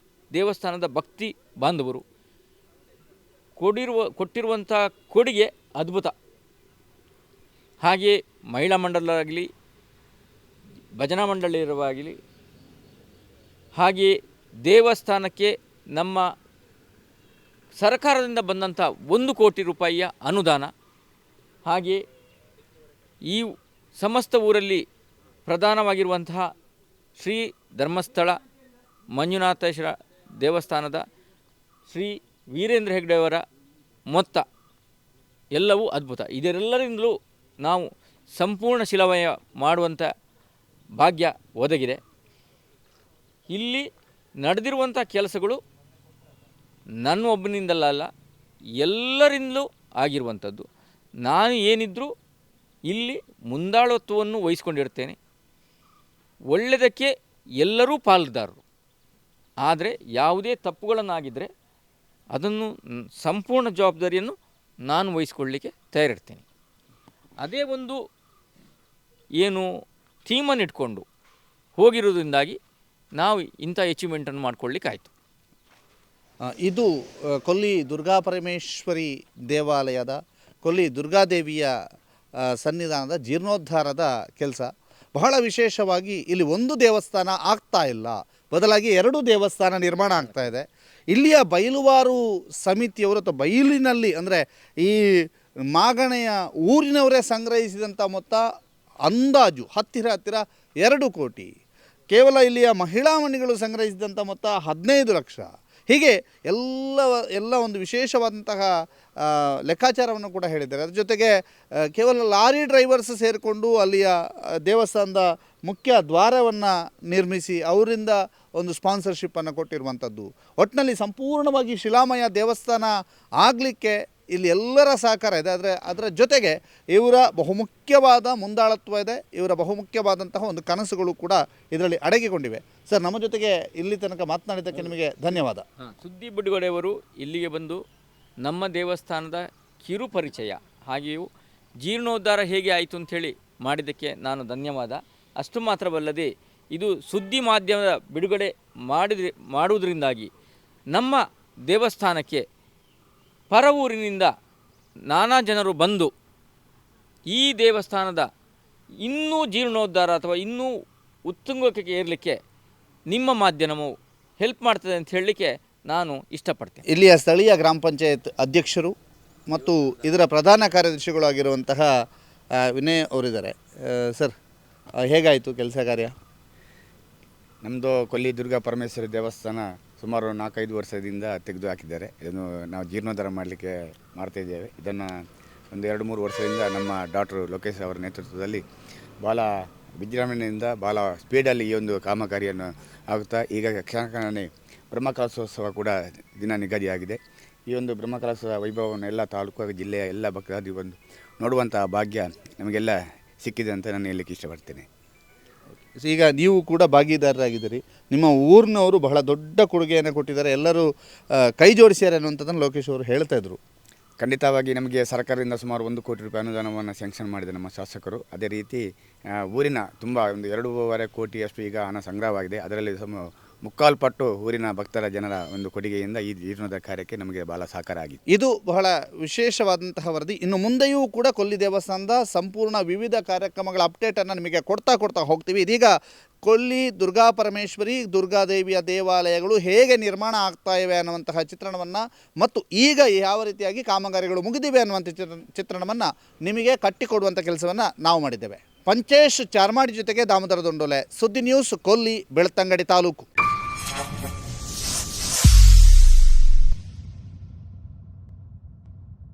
ದೇವಸ್ಥಾನದ ಭಕ್ತಿ ಬಾಂಧವರು ಕೊಟ್ಟಿರುವಂಥ ಕೊಡುಗೆ ಅದ್ಭುತ. ಹಾಗೆಯೇ ಮಹಿಳಾ ಮಂಡಲರಾಗಲಿ, ಭಜನಾ ಮಂಡಳಿಯರಾಗಲಿ, ಹಾಗೆಯೇ ದೇವಸ್ಥಾನಕ್ಕೆ ನಮ್ಮ ಸರ್ಕಾರದಿಂದ ಬಂದಂಥ 1 ಕೋಟಿ ರೂಪಾಯಿಯ ಅನುದಾನ, ಹಾಗೆಯೇ ಈ ಸಮಸ್ತ ಊರಲ್ಲಿ ಪ್ರಧಾನವಾಗಿರುವಂತಹ ಶ್ರೀ ಧರ್ಮಸ್ಥಳ ಮಂಜುನಾಥೇಶ್ವರ ದೇವಸ್ಥಾನದ ಶ್ರೀ ವೀರೇಂದ್ರ ಹೆಗ್ಡೆಯವರ ಮೊತ್ತ ಎಲ್ಲವೂ ಅದ್ಭುತ. ಇದರೆಲ್ಲರಿಂದಲೂ ನಾವು ಸಂಪೂರ್ಣ ಶಿಲಾಮಯ ಮಾಡುವಂಥ ಭಾಗ್ಯ ಒದಗಿದೆ. ಇಲ್ಲಿ ನಡೆದಿರುವಂಥ ಕೆಲಸಗಳು ನನ್ನ ಒಬ್ಬನಿಂದಲ್ಲ, ಎಲ್ಲರಿಂದಲೂ ಆಗಿರುವಂಥದ್ದು. ನಾನು ಏನಿದ್ರೂ ಇಲ್ಲಿ ಮುಂದಾಳತ್ವವನ್ನು ವಹಿಸ್ಕೊಂಡಿರ್ತೇನೆ. ಒಳ್ಳೆಯದಕ್ಕೆ ಎಲ್ಲರೂ ಪಾಲುದಾರರು. ಆದರೆ ಯಾವುದೇ ತಪ್ಪುಗಳನ್ನಾಗಿದ್ದರೆ ಅದನ್ನು ಸಂಪೂರ್ಣ ಜವಾಬ್ದಾರಿಯನ್ನು ನಾನು ವಹಿಸ್ಕೊಳ್ಳಿಕ್ಕೆ ತಯಾರಿರ್ತೇನೆ. ಅದೇ ಒಂದು ಏನು ಥೀಮನ್ನು ಇಟ್ಕೊಂಡು ಹೋಗಿರೋದ್ರಿಂದಾಗಿ ನಾವು ಇಂಥ ಅಚೀವ್ಮೆಂಟನ್ನು ಮಾಡ್ಕೊಳ್ಳಿಕ್ಕಾಯಿತು. ಇದು ಕೊಲ್ಲಿ ದುರ್ಗಾಪರಮೇಶ್ವರಿ ದೇವಾಲಯದ ಕೊಲ್ಲಿ ದುರ್ಗಾದೇವಿಯ ಸನ್ನಿಧಾನದ ಜೀರ್ಣೋದ್ಧಾರದ ಕೆಲಸ. ಬಹಳ ವಿಶೇಷವಾಗಿ ಇಲ್ಲಿ ಒಂದು ದೇವಸ್ಥಾನ ಆಗ್ತಾ ಇಲ್ಲ, ಬದಲಾಗಿ 2 ದೇವಸ್ಥಾನ ನಿರ್ಮಾಣ ಆಗ್ತಾ ಇದೆ. ಇಲ್ಲಿಯ ಬಯಲುವಾರು ಸಮಿತಿಯವರು ಅಥವಾ ಬಯಲಿನಲ್ಲಿ ಅಂದರೆ ಈ ಮಾಗಣೆಯ ಊರಿನವರೇ ಸಂಗ್ರಹಿಸಿದಂಥ ಮೊತ್ತ ಅಂದಾಜು ಹತ್ತಿರ 2 ಕೋಟಿ. ಕೇವಲ ಇಲ್ಲಿಯ ಮಹಿಳಾ ಮಂಡಳಿಗಳು ಸಂಗ್ರಹಿಸಿದಂಥ ಮೊತ್ತ 15 ಲಕ್ಷ. ಹೀಗೆ ಎಲ್ಲ ಒಂದು ವಿಶೇಷವಾದಂತಹ ಲೆಕ್ಕಾಚಾರವನ್ನು ಕೂಡ ಹೇಳಿದ್ದಾರೆ. ಅದ್ರ ಜೊತೆಗೆ ಕೇವಲ ಲಾರಿ ಡ್ರೈವರ್ಸ್ ಸೇರಿಕೊಂಡು ಅಲ್ಲಿಯ ದೇವಸ್ಥಾನದ ಮುಖ್ಯ ದ್ವಾರವನ್ನು ನಿರ್ಮಿಸಿ ಅವರಿಂದ ಒಂದು ಸ್ಪಾನ್ಸರ್ಶಿಪ್ಪನ್ನು ಕೊಟ್ಟಿರುವಂಥದ್ದು. ಒಟ್ಟಿನಲ್ಲಿ ಸಂಪೂರ್ಣವಾಗಿ ಶಿಲಾಮಯ ದೇವಸ್ಥಾನ ಆಗಲಿಕ್ಕೆ ಇಲ್ಲಿ ಎಲ್ಲರ ಸಹಕಾರ ಇದೆ. ಅದರ ಜೊತೆಗೆ ಇವರ ಬಹುಮುಖ್ಯವಾದ ಮುಂದಾಳತ್ವ ಇದೆ, ಇವರ ಬಹುಮುಖ್ಯವಾದಂತಹ ಒಂದು ಕನಸುಗಳು ಕೂಡ ಇದರಲ್ಲಿ ಅಡಗಿಕೊಂಡಿವೆ. ಸರ್, ನಮ್ಮ ಜೊತೆಗೆ ಇಲ್ಲಿ ತನಕ ಮಾತನಾಡಿದ್ದಕ್ಕೆ ನಿಮಗೆ ಧನ್ಯವಾದ. ಸುದ್ದಿ ಬಿಡುಗಡೆಯವರು ಇಲ್ಲಿಗೆ ಬಂದು ನಮ್ಮ ದೇವಸ್ಥಾನದ ಕಿರು ಪರಿಚಯ ಹಾಗೆಯೂ ಜೀರ್ಣೋದ್ಧಾರ ಹೇಗೆ ಆಯಿತು ಅಂಥೇಳಿ ಮಾಡಿದ್ದಕ್ಕೆ ನಾನು ಧನ್ಯವಾದ. ಅಷ್ಟು ಮಾತ್ರವಲ್ಲದೆ ಇದು ಸುದ್ದಿ ಮಾಧ್ಯಮದ ಬಿಡುಗಡೆ ಮಾಡುವುದರಿಂದಾಗಿ ನಮ್ಮ ದೇವಸ್ಥಾನಕ್ಕೆ ಪರ ಊರಿನಿಂದ ನಾನಾ ಜನರು ಬಂದು ಈ ದೇವಸ್ಥಾನದ ಇನ್ನೂ ಜೀರ್ಣೋದ್ಧಾರ ಅಥವಾ ಇನ್ನೂ ಉತ್ತುಂಗಕ್ಕೆ ಏರಲಿಕ್ಕೆ ನಿಮ್ಮ ಮಾಧ್ಯಮವು ಹೆಲ್ಪ್ ಮಾಡ್ತದೆ ಅಂತ ಹೇಳಲಿಕ್ಕೆ ನಾನು ಇಷ್ಟಪಡ್ತೇನೆ. ಇಲ್ಲಿಯ ಸ್ಥಳೀಯ ಗ್ರಾಮ ಪಂಚಾಯತ್ ಅಧ್ಯಕ್ಷರು ಮತ್ತು ಇದರ ಪ್ರಧಾನ ಕಾರ್ಯದರ್ಶಿಗಳು ಆಗಿರುವಂತಹ ವಿನಯ್ ಅವರಿದ್ದಾರೆ. ಸರ್, ಹೇಗಾಯಿತು ಕೆಲಸ ಕಾರ್ಯ? ನಮ್ಮದು ಕೊಲ್ಲಿ ದುರ್ಗಾ ಪರಮೇಶ್ವರಿ ದೇವಸ್ಥಾನ ಸುಮಾರು 4-5 ವರ್ಷದಿಂದ ತೆಗೆದು ಹಾಕಿದ್ದಾರೆ. ಇದನ್ನು ನಾವು ಜೀರ್ಣೋದ್ಧಾರ ಮಾಡಲಿಕ್ಕೆ ಮಾಡ್ತಾಯಿದ್ದೇವೆ. ಇದನ್ನು ಒಂದು 2-3 ವರ್ಷದಿಂದ ನಮ್ಮ ಡಾಕ್ಟರ್ ಲೋಕೇಶ್ ಅವರ ನೇತೃತ್ವದಲ್ಲಿ ಭಾಳ ವಿಜೃಂಭಣೆಯಿಂದ ಭಾಳ ಸ್ಪೀಡಲ್ಲಿ ಈ ಒಂದು ಕಾಮಗಾರಿಯನ್ನು ಆಗುತ್ತಾ ಈಗ ಕ್ಷಣಕ್ಷಣನೇ ಬ್ರಹ್ಮಕಲಶೋತ್ಸವ ಕೂಡ ದಿನ ನಿಗದಿಯಾಗಿದೆ. ಈ ಒಂದು ಬ್ರಹ್ಮಕಲಶದ ವೈಭವವನ್ನು ಎಲ್ಲ ತಾಲೂಕು ಹಾಗೂ ಜಿಲ್ಲೆಯ ಎಲ್ಲ ಭಕ್ತಾದಿ ಬಂದು ನೋಡುವಂಥ ಭಾಗ್ಯ ನಮಗೆಲ್ಲ ಸಿಕ್ಕಿದೆ ಅಂತ ನಾನು ಹೇಳಲಿಕ್ಕೆ ಇಷ್ಟಪಡ್ತೇನೆ. ಈಗ ನೀವು ಕೂಡ ಭಾಗಿದಾರರಾಗಿದ್ದೀರಿ. ನಿಮ್ಮ ಊರಿನವರು ಬಹಳ ದೊಡ್ಡ ಕೊಡುಗೆಯನ್ನು ಕೊಟ್ಟಿದ್ದಾರೆ, ಎಲ್ಲರೂ ಕೈ ಜೋಡಿಸ್ಯಾರೆ ಅನ್ನುವಂಥದ್ದನ್ನು ಲೋಕೇಶ್ ಅವರು ಹೇಳ್ತಾ ಇದ್ರು. ಖಂಡಿತವಾಗಿ ನಮಗೆ ಸರ್ಕಾರದಿಂದ ಸುಮಾರು 1 ಕೋಟಿ ರೂಪಾಯಿ ಅನುದಾನವನ್ನು ಸ್ಯಾಂಕ್ಷನ್ ಮಾಡಿದೆ ನಮ್ಮ ಶಾಸಕರು. ಅದೇ ರೀತಿ ಊರಿನ ತುಂಬ ಒಂದು 2.5 ಕೋಟಿಯಷ್ಟು ಈಗ ಹಣ ಸಂಗ್ರಹವಾಗಿದೆ. ಅದರಲ್ಲಿ ಮುಕ್ಕಾಲು ಪಟ್ಟು ಊರಿನ ಭಕ್ತರ ಜನರ ಒಂದು ಕೊಡುಗೆಯಿಂದ ಈ ಜೀರ್ಣೋದ್ಧಾರ ಕಾರ್ಯಕ್ಕೆ ನಮಗೆ ಭಾಳ ಸಹಕಾರ ಆಗಿದೆ. ಇದು ಬಹಳ ವಿಶೇಷವಾದಂತಹ ವರದಿ. ಇನ್ನು ಮುಂದೆಯೂ ಕೂಡ ಕೊಲ್ಲಿ ದೇವಸ್ಥಾನದ ಸಂಪೂರ್ಣ ವಿವಿಧ ಕಾರ್ಯಕ್ರಮಗಳ ಅಪ್ಡೇಟನ್ನು ನಿಮಗೆ ಕೊಡ್ತಾ ಹೋಗ್ತೀವಿ. ಇದೀಗ ಕೊಲ್ಲಿ ದುರ್ಗಾ ಪರಮೇಶ್ವರಿ ದುರ್ಗಾದೇವಿಯ ದೇವಾಲಯಗಳು ಹೇಗೆ ನಿರ್ಮಾಣ ಆಗ್ತಾ ಇವೆ ಅನ್ನುವಂತಹ ಚಿತ್ರಣವನ್ನು ಮತ್ತು ಈಗ ಯಾವ ರೀತಿಯಾಗಿ ಕಾಮಗಾರಿಗಳು ಮುಗಿದಿವೆ ಅನ್ನುವಂಥ ಚಿತ್ರಣವನ್ನು ನಿಮಗೆ ಕಟ್ಟಿಕೊಡುವಂಥ ಕೆಲಸವನ್ನು ನಾವು ಮಾಡಿದ್ದೇವೆ. ಪಂಚೇಶ್ ಚಾರ್ಮಾಡಿ ಜೊತೆಗೆ ದಾಮೋದರ ದೊಂಡೋಲೆ, ಸುದ್ದಿ ನ್ಯೂಸ್, ಕೊಲ್ಲಿ, ಬೆಳ್ತಂಗಡಿ ತಾಲೂಕು.